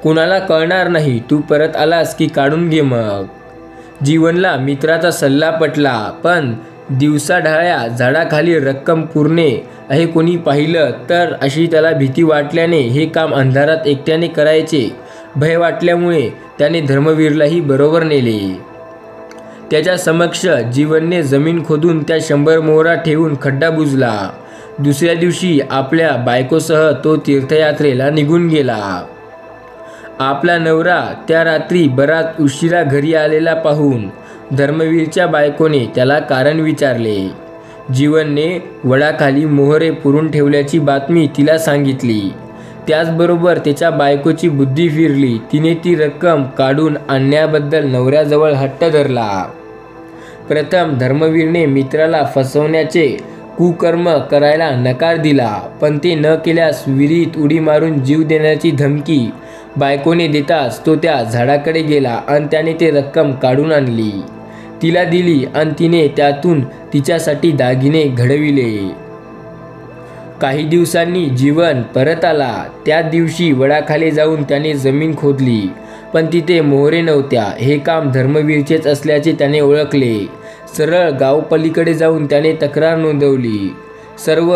कुणाला कळणार नाही. तू परत आलास की काढून घे मग. जीवनला मित्राचा सल्ला पटला, पण दिवसाढाळ्या झाडाखाली रक्कम पुरणे हे कोणी पाहिलं तर अशी त्याला भीती वाटल्याने हे काम अंधारात एकट्याने करायचे भय वाटल्यामुळे त्याने धर्मवीरलाही बरोबर नेले. त्याच्या समक्ष जीवनने जमीन खोदून त्या 100 मोहरा ठेवून खड्डा बुजला. दुसऱ्या दिवशी आपल्या बायकोसह तो तीर्थयात्रेला निघून गेला. आपला नवरा त्या रात्री बराच उशिरा घरी आलेला पाहून धर्मवीरच्या बायकोने त्याला कारण विचारले. जीवनने वडाखाली मोहरे पुरून ठेवल्याची बातमी तिला सांगितली. त्याचबरोबर त्याच्या बायकोची बुद्धी फिरली. तिने ती रक्कम काढून आणण्याबद्दल नवऱ्याजवळ हट्ट धरला. प्रथम धर्मवीरने मित्राला फसवण्याचे कुकर्म करायला नकार दिला, पण ते न केल्यास विहिरीत उडी मारून जीव देण्याची धमकी बायकोने देताच तो त्या झाडाकडे गेला आणि त्याने ते रक्कम काढून आणली, तिला दिली आणि तिने त्यातून तिच्यासाठी दागिने घडविले. काही दिवसांनी जीवन परत आला. त्या दिवशी वडाखाली जाऊन त्याने जमीन खोदली, पण तिथे मोहरे नव्हत्या. हे काम धर्मवीरचेच असल्याचे त्याने ओळखले. सरळ गावपलीकडे जाऊन त्याने तक्रार नोंदवली. सर्व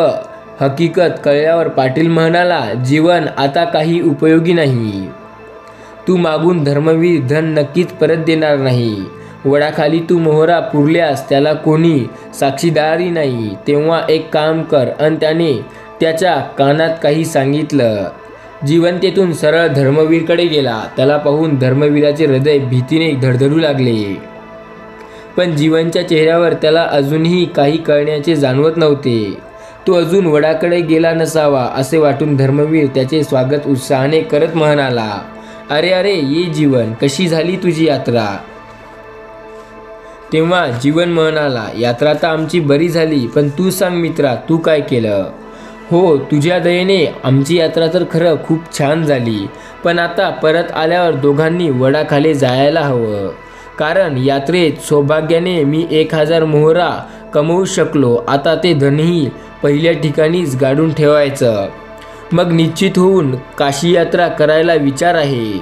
हकीकत कळल्यावर पाटील म्हणाला, जीवन आता काही उपयोगी नाही. तू मागून धर्मवीर धन नक्कीच परत देणार नाही. वडाखाली तू मोहरा पुरल्यास त्याला कोणी साक्षीदारही नाही. तेव्हा एक काम कर. आणि त्याने त्याच्या कानात काही सांगितलं. जीवन तेथून सरळ धर्मवीरकडे गेला. त्याला पाहून धर्मवीराचे हृदय भीतीने धडधडू लागले. पण जीवनच्या चेहऱ्यावर त्याला अजूनही काही कळण्याचे जाणवत नव्हते. तो अजून वडाकडे गेला नसावा असे वाटून धर्मवीर त्याचे स्वागत उत्साहाने करत म्हणाला, अरे अरे ये जीवन, कशी झाली तुझी यात्रा. तेव्हा जीवन म्हणाला, यात्रा तर आमची बरी झाली, पण तू सांग मित्रा, तू काय केलं. हो, तुझ्या दयेने आमची यात्रा तर खरं खूप छान झाली, पण आता परत आल्यावर दोघांनी वडाखाली जायला हवं, कारण यात्रेत सौभाग्याने मी 1000 मोहरा कमवू शकलो. आता ते धनही पहिल्या ठिकाणीच गाडून ठेवायचं. मग निश्चित होऊन काशी यात्रा करायला विचार आहे.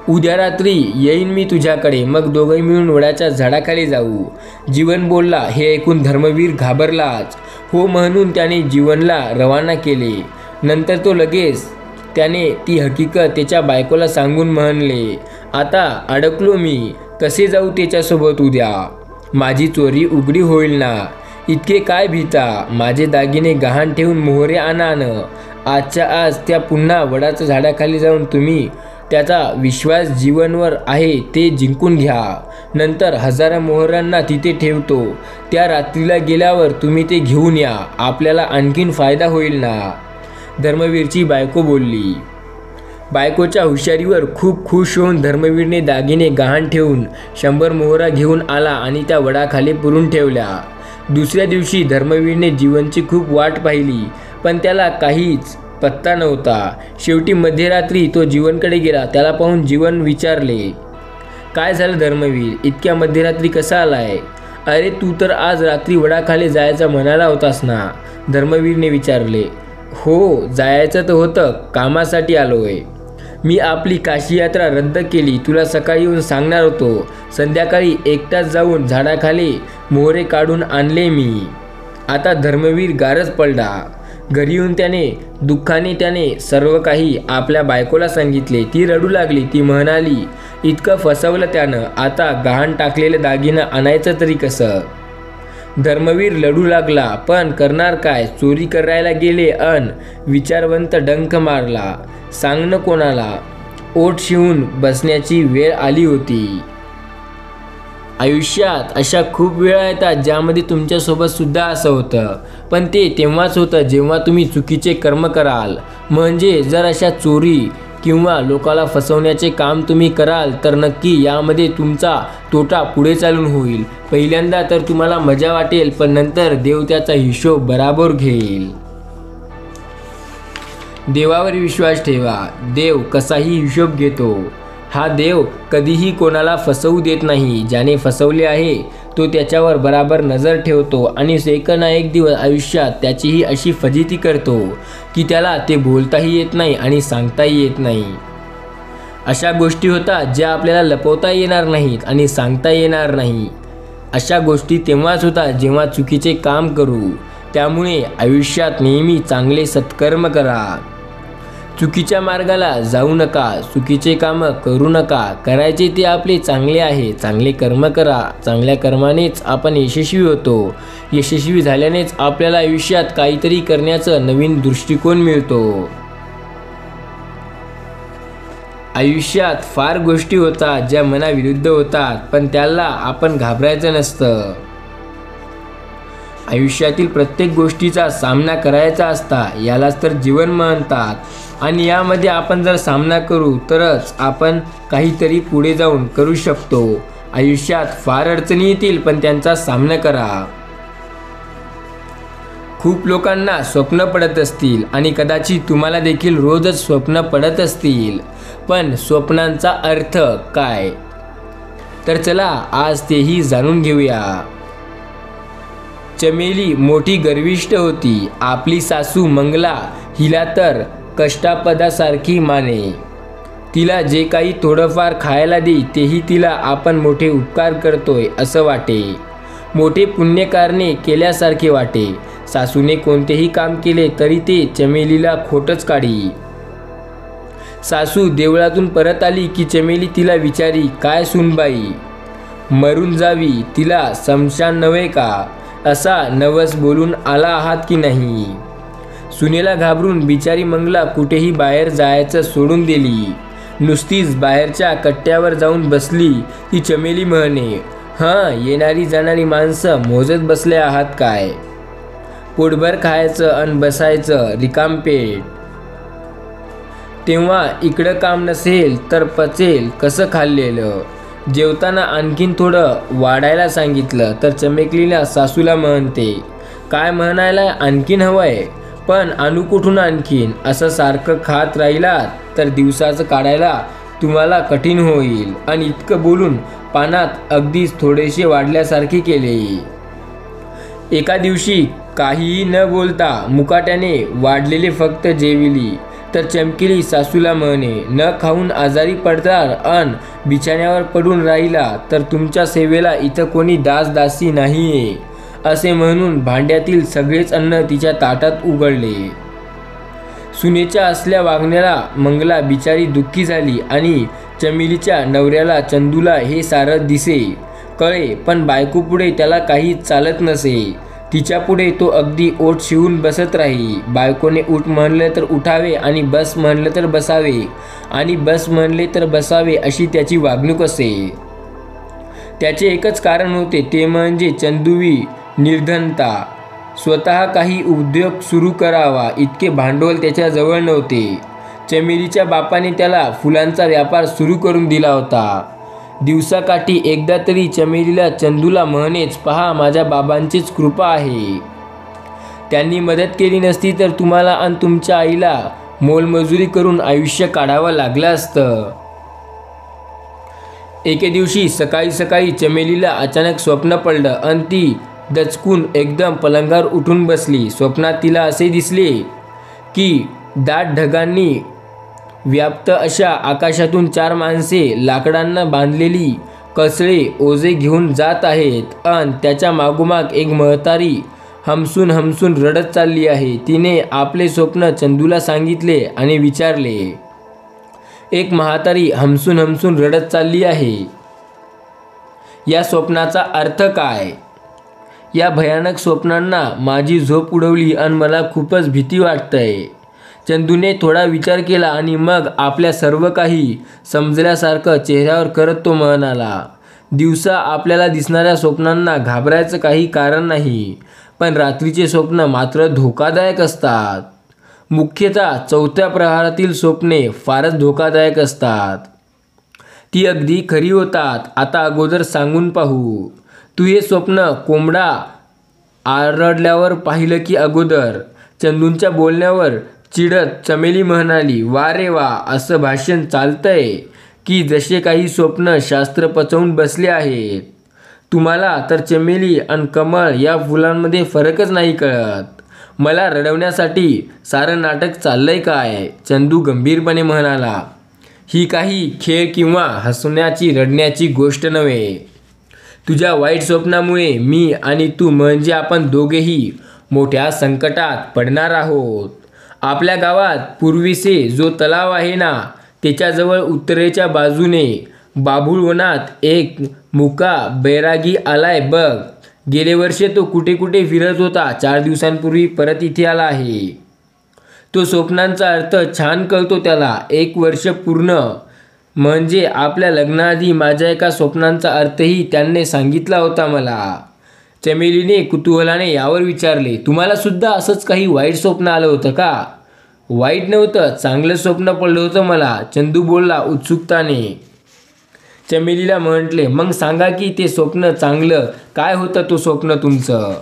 उद्या रात्री येईन मी तुझ्याकडे, मग दोघे मिळून वडाच्या झाडाखाली जाऊ. जीवन बोलला. हे ऐकून धर्मवीर घाबरलाच. हो म्हणून त्याने जीवनला रवाना केले. नंतर तो लगेच त्याने ती हकीकत त्याच्या बायकोला सांगून म्हणले, आता अडकलो मी, कसे जाऊ त्याच्यासोबत उद्या? माझी चोरी उघडी होईल ना? इतके काय भीता? माझे दागिने गहाण ठेवून मोहरे आणा न. आजच्या आज त्या पुन्हा वडाच्या झाडाखाली जाऊन तुम्ही त्याचा विश्वास जीवनवर आहे ते जिंकून घ्या. नंतर 1000 मोहरांना तिथे ठेवतो. त्या रात्रीला गेल्यावर तुम्ही ते घेऊन या. आपल्याला आणखीन फायदा होईल ना? धर्मवीरची बायको बोलली. बायकोच्या हुशारीवर खूप खुश होऊन धर्मवीरने दागिने गहाण ठेवून 100 मोहरा घेऊन आला आणि त्या वडाखाली पुरून ठेवल्या. दुसऱ्या दिवशी धर्मवीरने जीवनची खूप वाट पाहिली, पण त्याला काहीच पत्ता नव्हता. शेवटी मध्यरात्री तो जीवनकडे गेला. त्याला पाहून जीवन विचारले, काय झालं धर्मवीर? इतक्या मध्यरात्री कसा आलाय? अरे तू तर आज रात्री वडाखाली जायचं म्हणाला होतास ना? धर्मवीरने विचारले. हो जायचं तर होतं, कामासाठी आलोय. मी आपली काशी यात्रा रद्द केली. तुला सकाळी येऊन सांगणार होतो. संध्याकाळी एकटाच जाऊन झाडाखाली मोहरे काढून आणले मी. आता धर्मवीर गारच पडला. घरी येऊन दुःखाने त्याने सर्व काही आपल्या बायकोला सांगितले. ती रडू लागली. ती म्हणाली, इतकं फसवलं त्यानं, आता गहाण टाकलेलं दागिनं आणायचं तरी कसं? धर्मवीर लढू लागला, पण करणार काय? चोरी करायला गेले अन विचारवंत डंक मारला. सांगणं कोणाला? ओठ शिवून बसण्याची वेळ आली होती. आयुष्यात अशा खूप वेळा येतात ज्यामध्ये तुमच्यासोबत सुद्धा असं होतं, पण ते तेव्हाच होतं जेव्हा तुम्ही चुकीचे कर्म कराल. म्हणजे जर अशा चोरी किंवा लोकाला फसवण्याचे काम तुम्ही कराल तर नक्की यामध्ये तुमचा तोटा पुढे चालून होईल. पहिल्यांदा तर तुम्हाला मजा वाटेल, पण नंतर देव त्याचा हिशोब बराबर घेईल. देवावर विश्वास ठेवा. देव कसाही हिशोब घेतो. हा देव कधीही कोणाला फसवू देत नाही. ज्याने फसवले आहे तो त्याच्यावर बराबर नजर ठेवतो आणि एक ना एक दिवस आयुष्यात त्याचीही अशी फजिती करतो की त्याला ते बोलताही येत नाही आणि सांगताही येत नाही. अशा गोष्टी होतात ज्या आपल्याला लपवता येणार नाहीत आणि सांगता येणार नाही. अशा गोष्टी तेव्हाच होतात जेव्हा चुकीचे काम करू. त्यामुळे आयुष्यात नेहमी चांगले सत्कर्म करा. चुकीच्या मार्गाला जाऊ नका. चुकीचे कामं करू नका. करायचे ते आपले चांगले आहे. चांगले कर्म करा. चांगल्या कर्मानेच आपण यशस्वी होतो. यशस्वी झाल्यानेच आपल्याला आयुष्यात काहीतरी करण्याचं नवीन दृष्टिकोन मिळतो. आयुष्यात फार गोष्टी होतात ज्या मनाविरुद्ध होतात, पण त्याला आपण घाबरायचं नसतं. आयुष्यातील प्रत्येक गोष्टीचा सामना करायचा असता. यालाच तर जीवन म्हणतात. आणि यामध्ये आपण जर सामना करू तरच आपण काहीतरी पुढे जाऊन करू शकतो. आयुष्यात फार अडचणी येतील, पण त्यांचा सामना करा. खूप लोकांना स्वप्न पडत असतील आणि कदाचित तुम्हाला देखील रोजच स्वप्न पडत असतील, पण स्वप्नांचा अर्थ काय? तर चला आज तेही जाणून घेऊया. चमेली मोठी गर्विष्ठ होती. आपली सासू मंगला हिला तर कष्टापदासारखी माने. तिला जे काही थोडंफार खायला दे तेही तिला आपण मोठे उपकार करतोय असं वाटे. मोठे पुण्यकारणे केल्यासारखे वाटे. सासूने कोणतेही काम केले तरी ते चमेलीला खोटच काढी. सासू देवळातून परत आली की चमेली तिला विचारी, काय सुनबाई, मरून जावी तिला समशान नव्हे का? असा नवस बोलून आला आहात की नाही? सुनेला घाबरून बिचारी मंगला कुठेही बाहेर जायचं सोडून दिली. नुसतीच बाहेरच्या कट्ट्यावर जाऊन बसली. ती चमेली म्हणे, हां, येणारी जाणारी माणसं मोजत बसले आहात काय? पोटभर खायचं अन बसायचं रिकामपेट. तेव्हा इकडं काम नसेल तर पचेल कसं खाल्लेलं? जेवताना आणखीन थोडं वाढायला सांगितलं तर चमेलीला सासूला म्हणते, काय म्हणायला आणखीन हवंय, पण आणू कुठून आणखीन? असं सारखं खात राहिलात तर दिवसाचं काढायला तुम्हाला कठीण होईल. आणि इतकं बोलून पानात अगदीच थोडेसे वाढल्यासारखे केले. एका दिवशी काहीही न बोलता मुकाट्याने वाढलेले फक्त जेविली. तर चमकेली सासूला म्हणे, न खाऊन आजारी पडणार अन बिछाण्यावर पडून राहिला तर तुमच्या सेवेला इथं कोणी दासी नाहीये, असे म्हणून भांड्यातील सगळेच अन्न तिच्या ताटात उघडले. सुनेच्या असल्या वागण्याला मंगला बिचारी दुःखी झाली आणि चमेलीच्या नवऱ्याला चंदूला हे सारं दिसे कळे, पण बायकोपुढे त्याला काही चालत नसे. तिच्यापुढे तो अगदी ओठ शिवून बसत राही. बायकोने उठ म्हणले तर उठावे आणि बस म्हणले तर बसावे आणि बस म्हणले तर बसावे, अशी त्याची वागणूक असे. त्याचे एकच कारण होते, ते म्हणजे चंदूवी निर्धनता. स्वतः काही उद्योग सुरू करावा इतके भांडवल त्याच्याजवळ नव्हते. चमेलीच्या बापाने त्याला फुलांचा व्यापार सुरू करून दिला होता. दिवसाकाठी एकदा तरी चमेलीला चंदूला म्हणेच, पहा माझ्या बाबांचीच कृपा आहे. त्यांनी मदत केली नसती तर तुम्हाला आणि तुमच्या आईला मोलमजुरी करून आयुष्य काढावं लागलं असतं. एके दिवशी सकाळी सकाळी चमेलीला अचानक स्वप्न पडलं आणि ती दचकून एकदम पलंगावर उठून बसली. स्वप्नात तिला असे दिसले की दाट ढगांनी व्याप्त अशा आकाशातून 4 माणसे लाकडांना बांधलेली कचळे ओझे घेऊन जात आहेत आणि त्याच्या मागोमाग एक म्हातारी हमसून हमसून रडत चालली आहे. तिने आपले स्वप्न चंदूला सांगितले आणि विचारले, एक म्हातारी हमसून हमसून रडत चालली आहे, या स्वप्नाचा अर्थ काय? या भयानक स्वप्नांना माझी झोप उडवली आणि मला खूपच भीती वाटतंय. चंदूने थोडा विचार केला आणि मग आपल्या सर्व काही समजल्यासारखं चेहऱ्यावर करत तो म्हणाला, दिवसा आपल्याला दिसणाऱ्या स्वप्नांना घाबरायचं काही कारण नाही, पण रात्रीचे स्वप्न मात्र धोकादायक असतात. मुख्यतः 4थ्या प्रहारातील स्वप्ने फारच धोकादायक असतात. ती अगदी खरी होतात. आता अगोदर सांगून पाहू. तू हे स्वप्न कोंबडा आरडल्यावर पाहिलं की अगोदर? चंदूंच्या बोलण्यावर चिडत चमेली म्हणाली, वा रे वा, असं भाषण चालतंय की जसे काही स्वप्न शास्त्र पचवून बसले आहेत. तुम्हाला तर चमेली आणि कमळ या फुलांमध्ये फरकच नाही कळत. मला रडवण्यासाठी सारं नाटक चाललंय काय? चंदू गंभीरपणे म्हणाला, ही काही खेळ किंवा हसण्याची रडण्याची गोष्ट नव्हे. तुझ्या वाईट स्वप्नामुळे मी आणि तू म्हणजे आपण दोघेही मोठ्या संकटात पडणार आहोत. आपल्या गावात पूर्वीचे जो तलाव आहे ना, त्याच्याजवळ उत्तरेच्या बाजूने बाभुळवनात एक मुका बैरागी आलाय बघ. गेले वर्षे तो कुठे कुठे फिरत होता, 4 दिवसांपूर्वी परत इथे आला आहे. तो स्वप्नांचा अर्थ छान कळतो त्याला. 1 वर्ष पूर्ण म्हणजे आपल्या लग्नाआधी माझ्या एका स्वप्नांचा अर्थही त्यांनी सांगितला होता मला. चमेलीने कुतूहलाने यावर विचारले, तुम्हाला सुद्धा असंच काही वाईट स्वप्न आलं होतं का? वाईट नव्हतं, चांगलं स्वप्न पडलं होतं मला, चंदू बोलला उत्सुकताने. चमेलीला म्हटले, मग सांगा की ते स्वप्न चांगलं काय होतं? तो स्वप्न तुमचं?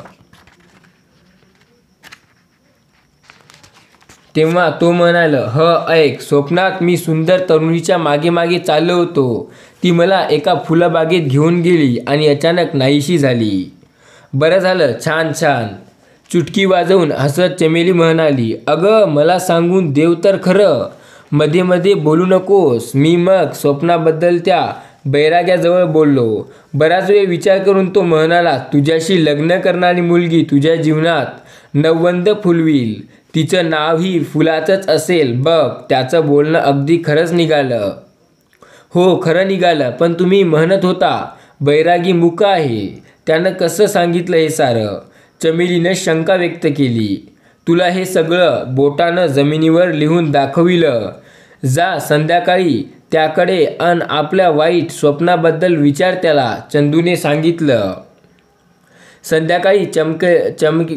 तेव्हा तो म्हणाला, ऐक, स्वप्नात मी सुंदर तरुणीच्या मागे मागे चाललो होतो. ती मला एका फुलबागेत घेऊन गेली आणि अचानक नाहीशी झाली. बरं झालं, छान छान. चुटकी वाजवून हसत चमेली म्हणाली, अगं मला सांगून देव तर खरं, मध्ये मध्ये बोलू नकोस. मी मग स्वप्नाबद्दल त्या बैराग्याजवळ बोललो. बराच वेळ विचार करून तो म्हणाला, तुझ्याशी लग्न करणारी मुलगी तुझ्या जीवनात नववंत फुलवील. तिचं नावही फुलाचंच असेल बघ. त्याचं बोलणं अगदी खरंच निघालं. हो, खरं निघालं. पण तुम्ही म्हणत होता बैरागी मुका आहे, त्यानं कसं सांगितलं हे सारं? चमेलीनं शंका व्यक्त केली. तुला हे सगळं बोटानं जमिनीवर लिहून दाखविलं. जा संध्याकाळी त्याकडे अन आपल्या वाईट स्वप्नाबद्दल विचार त्याला, चंदूने सांगितलं. संध्याकाळी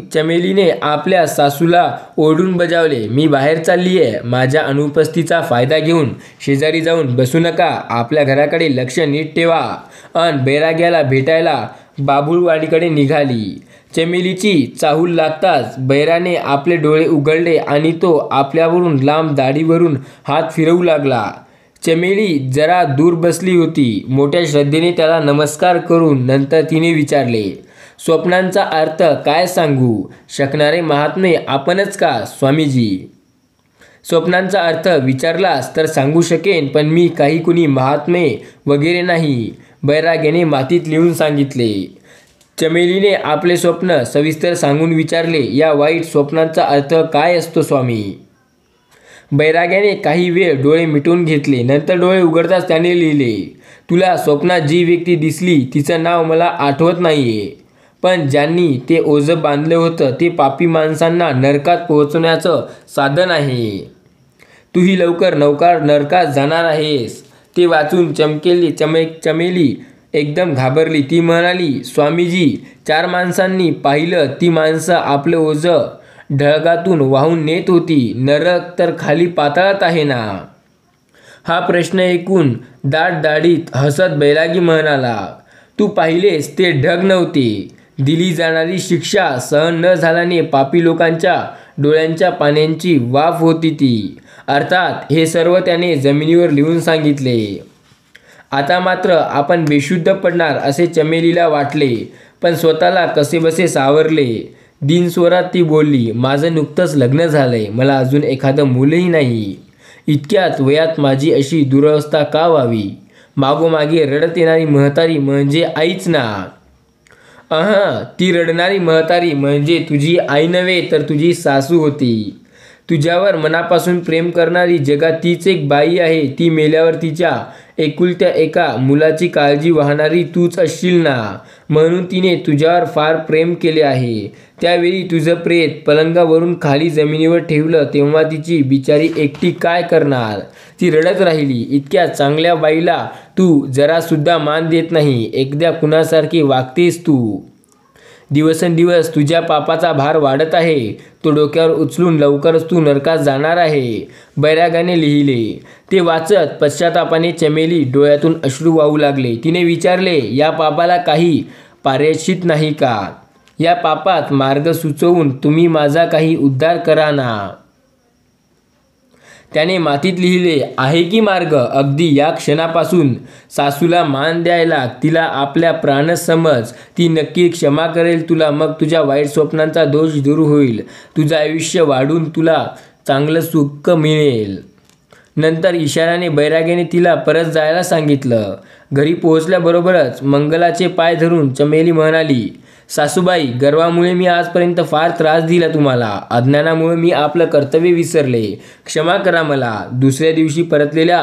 चमेलीने आपल्या सासूला ओरडून बजावले, मी बाहेर चालली आहे. माझ्या अनुपस्थितीचा फायदा घेऊन शेजारी जाऊन बसू नका. आपल्या घराकडे लक्ष नीट ठेवा. अन बैराग्याला भेटायला बाभुळवाडीकडे निघाली. चमेलीची चाहूल लागताच बैराने आपले डोळे उघडले आणि तो आपल्यावरून लांब दाढीवरून हात फिरवू लागला. चमेली जरा दूर बसली होती. मोठ्या श्रद्धेने त्याला नमस्कार करून नंतर तिने विचारले, स्वप्नांचा अर्थ काय सांगू शकणारे महात्मे आपणच का स्वामीजी? स्वप्नांचा अर्थ विचारलास तर सांगू शकेन, पण मी काही कुणी महात्मे वगैरे नाही, बैराग्याने मातीत लिहून सांगितले. चमेलीने आपले स्वप्न सविस्तर सांगून विचारले, या वाईट स्वप्नांचा अर्थ काय असतो स्वामी? बैराग्याने काही वेळ डोळे मिटून घेतले. नंतर डोळे उघडताच त्याने लिहिले, तुला स्वप्नात जी व्यक्ती दिसली तिचं नाव मला आठवत नाहीये, पण ज्यांनी ते ओझं बांधलं होतं ते पापी माणसांना नरकात पोहोचवण्याचं साधन आहे. तूही लवकर नरकात जाणार आहेस. ते वाचून चमेली एकदम घाबरली. ती म्हणाली, स्वामीजी, 4 माणसांनी पाहिलं. ती माणसं आपलं ओझं ढगातून वाहून नेत होती. नरक तर खाली पाताळात आहे ना? हा प्रश्न ऐकून दाढीत हसत बैरागी म्हणाला, तू पाहिलेस ते ढग नव्हते. दिली जाणारी शिक्षा सहन न झाल्याने पापी लोकांच्या डोळ्यांच्या पाण्याची वाफ होती ती. अर्थात हे सर्व त्याने जमिनीवर लिहून सांगितले. आता मात्र आपण बेशुद्ध पडणार असे चमेलीला वाटले, पण स्वतःला कसेबसे सावरले. दीनस्वरात ती बोलली, माझं नुकतंच लग्न झालंय. मला अजून एखादं मूलही नाही. इतक्याच वयात माझी अशी दुरवस्था का व्हावी? मागोमागे रडत येणारी म्हातारी म्हणजे आईच ना? ती रडणारी म्हातारी म्हणजे तुझी आई नव्हे तर तुझी सासू होती. तुझ्यावर मनापासून प्रेम करणारी जगात तीच एक बाई आहे. ती मेल्यावर तिच्या एकुलत्या एका मुलाची काळजी वाहणारी तूच असशील ना? म्हणून तिने तुझ्यावर फार प्रेम केले आहे. त्यावेळी तुझं प्रेत पलंगावरून खाली जमिनीवर ठेवलं तेव्हा तिची बिचारी एकटी काय करणार? ती रडत राहिली. इतक्या चांगल्या बाईला तू जरासुद्धा मान देत नाही. एकदा कुणासारखी वागतेस तू. दिवसेंदिवस तुझ्या पापाचा भार वाढत आहे. तो डोक्यावर उचलून लवकरच तू नरकात जाणार आहे. बैरागाने लिहिले. ते वाचत पश्चातापाने चमेली डोळ्यातून अश्रू वाहू लागले. तिने विचारले, या पापाला काही प्रायश्चित नाही का? या पापात मार्ग सुचवून तुम्ही माझा काही उद्धार करा ना? त्याने मातीत लिहिले, आहे की मार्ग. अगदी या क्षणापासून सासूला मान द्यायला, तिला आपल्या प्राणच समज. ती नक्की क्षमा करेल तुला. मग तुझ्या वाईट स्वप्नांचा दोष दूर होईल. तुझं आयुष्य वाढून तुला चांगलं सुख मिळेल. नंतर इशाऱ्याने बैराग्याने तिला परत जायला सांगितलं. घरी पोहोचल्याबरोबरच मंगलाचे पाय धरून चमेली म्हणाली, सासूबाई, गर्वामुळे मी आजपर्यंत फार त्रास दिला तुम्हाला. अज्ञानामुळे मी आपलं कर्तव्य विसरले. क्षमा करा मला. दुसऱ्या दिवशी परतलेल्या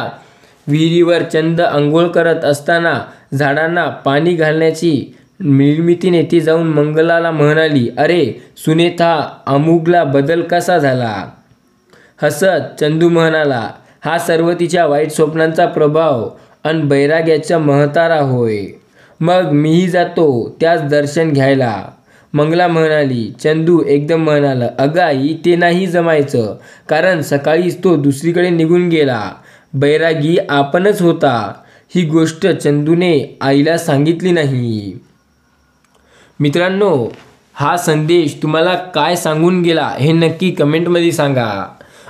विहिरीवर चंद अंघोळ करत असताना झाडांना पाणी घालण्याची निर्मितीने ती जाऊन मंगलाला म्हणाली, अरे सुनेत, हा अमुगला बदल कसा झाला? हसत चंदू म्हणाला, हा सर्व तिच्या वाईट स्वप्नांचा प्रभाव अन बैराग्याचा महतारा होय. मग मीही जातो त्याच दर्शन घ्यायला. मंगला म्हणाली. चंदू एकदम म्हणाला, अगं आई, ते नाही जमायचं, कारण सकाळीच तो दुसरीकडे निघून गेला. बैरागी आपणच होता. ही गोष्ट चंदूने आईला सांगितली नाही. मित्रांनो, हा संदेश तुम्हाला काय सांगून गेला हे नक्की कमेंटमध्ये सांगा.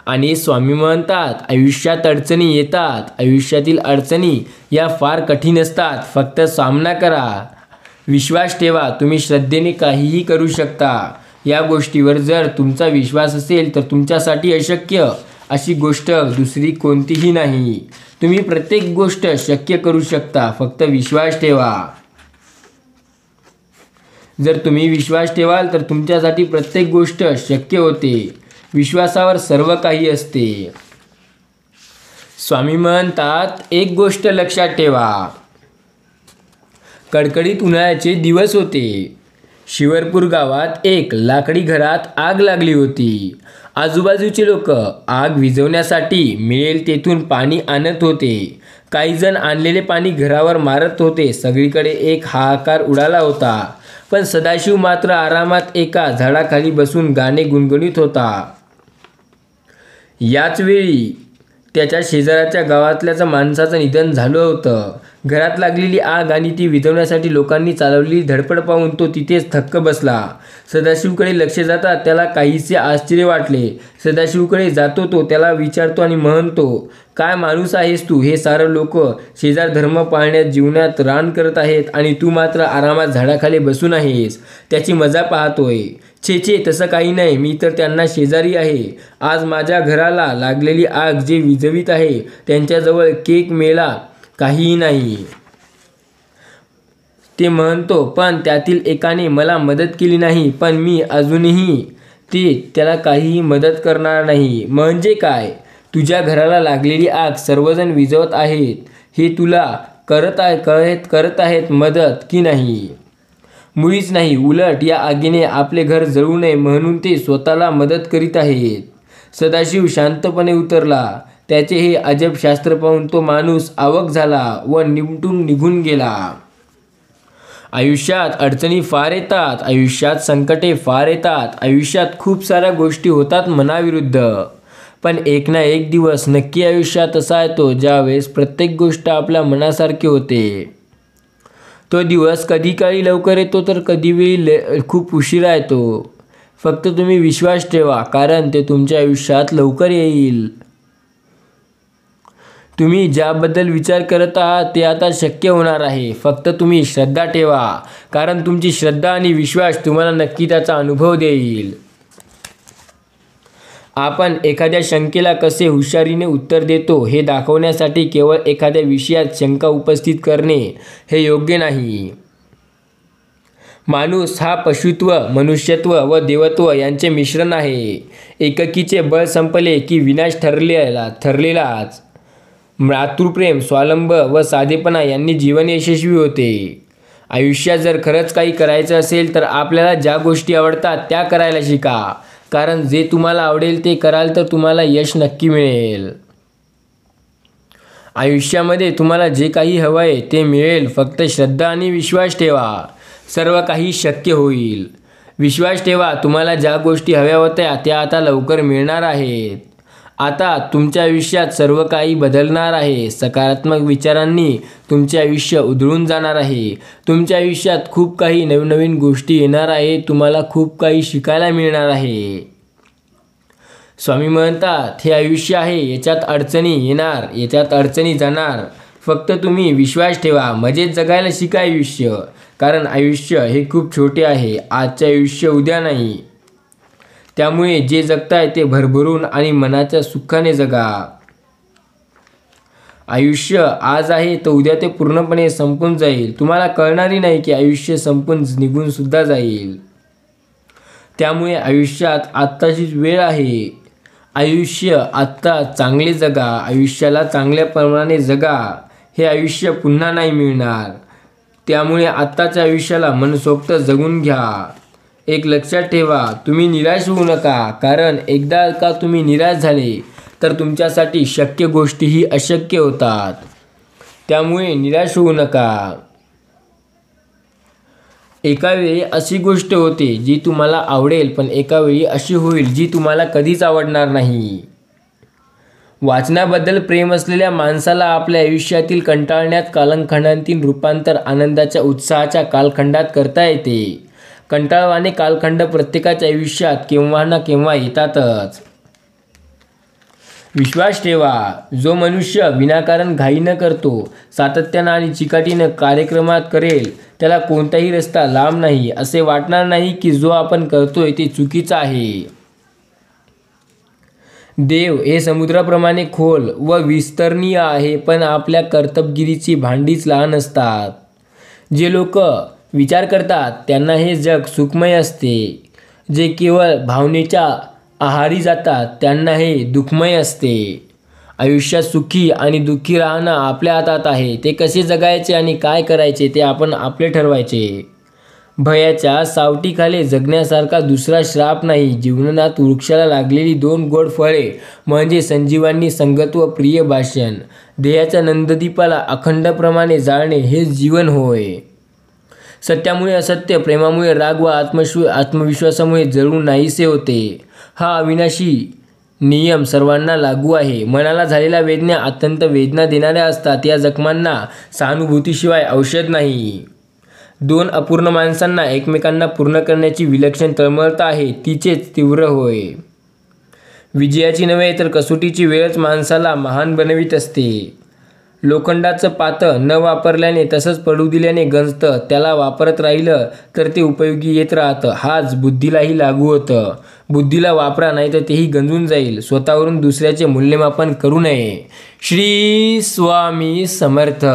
आणि स्वामी म्हणतात, आयुष्यात अडचणी येतात. आयुष्यातील अडचणी या फार कठीण असतात. फक्त सामना करा, विश्वास ठेवा. तुम्ही श्रद्धेने काहीही करू शकता. या गोष्टीवर जर तुमचा विश्वास असेल तर तुमच्यासाठी अशक्य अशी गोष्ट दुसरी कोणतीही नाही. तुम्ही प्रत्येक गोष्ट शक्य करू शकता. फक्त विश्वास ठेवा. जर तुम्ही विश्वास ठेवाल तर तुमच्यासाठी प्रत्येक गोष्ट शक्य होते. विश्वासावर सर्व काही असते. स्वामी म्हणतात, एक गोष्ट लक्षात ठेवा. कडकडीत उन्हाळ्याचे दिवस होते. शिवरपूर गावात एक लाकडी घरात आग लागली होती. आजूबाजूचे लोक आग विझवण्यासाठी मिळेल तेथून पाणी आणत होते. काही जण आणलेले पाणी घरावर मारत होते. सगळीकडे एक हाहाकार उडाला होता. पण सदाशिव मात्र आरामात एका झाडाखाली बसून गाणे गुणगुणीत होता. याच वेळी त्याच्या शेजारच्या गावातल्याच माणसाचं निधन झालं होतं. घरात लागलेली आग आणि ती विझवण्यासाठी लोकांनी चालवलेली धडपड पाहून तो तिथेच थक्क बसला. सदाशिवकडे लक्ष जाता त्याला काहीसे आश्चर्य वाटले. सदाशिवकडे जातो तो त्याला विचारतो आणि म्हणतो, काय माणूस आहेस तू? हे सारं लोक शेजार धर्म पाळण्यात जीवनात रान करत आहेत आणि तू मात्र आरामात झाडाखाली बसून आहेस, त्याची मजा पाहतोय. छे छे, तसं काही नाही, मी तर त्यांना शेजारी आहे. आज माझ्या घराला लागलेली आग जे विझवीत आहे त्यांच्याजवळ केक मेला काहीही नाही. ते म्हणतो, पण त्यातील एकाने मला मदत केली नाही, पण मी अजूनही त्याला काहीही मदत करणार नाही. म्हणजे काय? तुझ्या घराला लागलेली आग सर्वजण विझवत आहेत, हे तुला करत आहेत मदत की नाही? मुळीच नाही. उलट या आगीने आपले घर जळू नये म्हणून ते स्वतःला मदत करीत आहेत. सदाशिव शांतपणे उतरला. त्याचे हे अजब शास्त्र पाहून तो माणूस अवाक झाला व निमटून निघून गेला. आयुष्यात अडचणी फार येतात, आयुष्यात संकटे फार येतात, आयुष्यात खूप साऱ्या गोष्टी होतात मनाविरुद्ध. पण एक ना एक दिवस नक्की आयुष्यात असा येतो ज्यावेळेस प्रत्येक गोष्ट आपल्या मनासारखी होते. तो दिवस कधी काळी लवकर येतो तर कधी वेळी खूप उशिरा येतो. फक्त तुम्ही विश्वास ठेवा, कारण ते तुमच्या आयुष्यात लवकर येईल. तुम्ही ज्याबद्दल विचार करत आहात ते आता शक्य होणार आहे. फक्त तुम्ही श्रद्धा ठेवा, कारण तुमची श्रद्धा आणि विश्वास तुम्हाला नक्की त्याचा अनुभव देईल. आपण एखाद्या शंकेला कसे हुशारीने उत्तर देतो हे दाखवण्यासाठी केवळ एखाद्या विषयात शंका उपस्थित करणे हे योग्य नाही. माणूस हा पशुत्व, मनुष्यत्व व देवत्व यांचे मिश्रण आहे. एकाकीचे बळ संपले की विनाश ठरलेलाच. मातृप्रेम, स्वावलंब व साधेपणा यांनी जीवन यशस्वी होते. आयुष्यात जर खरंच काही करायचं असेल तर आपल्याला ज्या गोष्टी आवडतात त्या करायला शिका, कारण जे तुम्हाला आवडेल ते कराल तर तुम्हाला यश नक्की मिळेल. आयुष्यामध्ये तुम्हाला जे काही हवं आहे ते मिळेल. फक्त श्रद्धा आणि विश्वास ठेवा, सर्व काही शक्य होईल. विश्वास ठेवा, तुम्हाला ज्या गोष्टी हव्या होत्या त्या आता लवकर मिळणार आहेत. आता तुमच्या आयुष्यात सर्व काही बदलणार आहे. सकारात्मक विचारांनी तुमचे आयुष्य उधळून जाणार आहे. तुमच्या आयुष्यात खूप काही नवनवीन गोष्टी येणार आहे. तुम्हाला खूप काही शिकायला मिळणार आहे. स्वामी म्हणतात, हे आयुष्य आहे, याच्यात अडचणी येणार, याच्यात अडचणी जाणार. फक्त तुम्ही विश्वास ठेवा, मजेत जगायला शिका आयुष्य, कारण आयुष्य हे खूप छोटे आहे. आजचे आयुष्य उद्या नाही. त्यामुळे जे जगताय ते भरभरून आणि मनाच्या सुखाने जगा. आयुष्य आज आहे तर उद्या ते पूर्णपणे संपून जाईल. तुम्हाला कळणारही नाही की आयुष्य संपून निघून सुद्धा जाईल. त्यामुळे आयुष्यात आत्ताचीच वेळ आहे. आयुष्य आत्ता चांगले जगा, आयुष्याला चांगल्या प्रमाणे जगा. हे आयुष्य पुन्हा नाही मिळणार. त्यामुळे आत्ताच्या आयुष्याला मनसोक्त जगून घ्या. एक लक्षात ठेवा, तुम्ही निराश होऊ नका, कारण एकदा का तुम्ही निराश झाले तर तुमच्यासाठी शक्य गोष्टीही अशक्य होतात. त्यामुळे निराश होऊ नका. एका वेळी अशी गोष्ट होते जी तुम्हाला आवडेल, पण एका वेळी अशी होईल जी तुम्हाला कधीच आवडणार नाही. वाचनाबद्दल प्रेम असलेल्या माणसाला आपल्या आयुष्यातील कंटाळण्यात कालखंडातील रूपांतर आनंदाच्या उत्साहाच्या कालखंडात करता येते. कंटाळवाणे कालखंड प्रत्येकाच्या आयुष्यात केव्हा ना केव्हा येतातच. विश्वास ठेवा, जो मनुष्य विनाकारण घाई न करतो, सातत्यानं आणि चिकाटीनं कार्यक्रमात करेल, त्याला कोणताही रस्ता लांब नाही. असे वाटणार नाही की जो आपण करतोय ते चुकीचं आहे. देव हे समुद्राप्रमाणे खोल व विस्तरणीय आहे, पण आपल्या कर्तबगिरीची भांडीच लहान असतात. जे लोक विचार करतात त्यांना हे जग सुखमय असते. जे केवळ भावनेच्या आहारी जातात त्यांना हे दुःखमय असते. आयुष्यात सुखी आणि दुःखी राहणं आपल्या हातात आहे. ते कसे जगायचे आणि काय करायचे ते आपण आपले ठरवायचे. भयाच्या सावटीखाली जगण्यासारखा दुसरा श्राप नाही. जीवनात वृक्षाला लागलेली 2 गोड फळे म्हणजे संजीवांनी संगत व प्रिय भाषण. देहाच्या नंददीपाला अखंडप्रमाणे जाळणे हेच जीवन होय. सत्यामुळे असत्य, प्रेमामुळे राग व आत्मविश्वासामुळे जळून नाहीसे होते. हा अविनाशी नियम सर्वांना लागू आहे. मनाला झालेल्या वेदना अत्यंत वेदना देणाऱ्या असतात. या जखमांना सहानुभूतीशिवाय औषध नाही. 2 अपूर्ण माणसांना एकमेकांना पूर्ण करण्याची विलक्षण तळमळता आहे, तिचेच तीव्र होय. विजयाची नव्हे तर कसोटीची वेळच माणसाला महान बनवित असते. लोखंडाचं पातं न वापरल्याने तसंच पडू दिल्याने गंजतं, त्याला वापरत राहिलं तर ते उपयोगी येत राहतं. हाच बुद्धीलाही लागू होतं. बुद्धीला वापरा, नाही तर तेही गंजून जाईल. स्वतःवरून दुसऱ्याचे मूल्यमापन करू नये. श्री स्वामी समर्थ.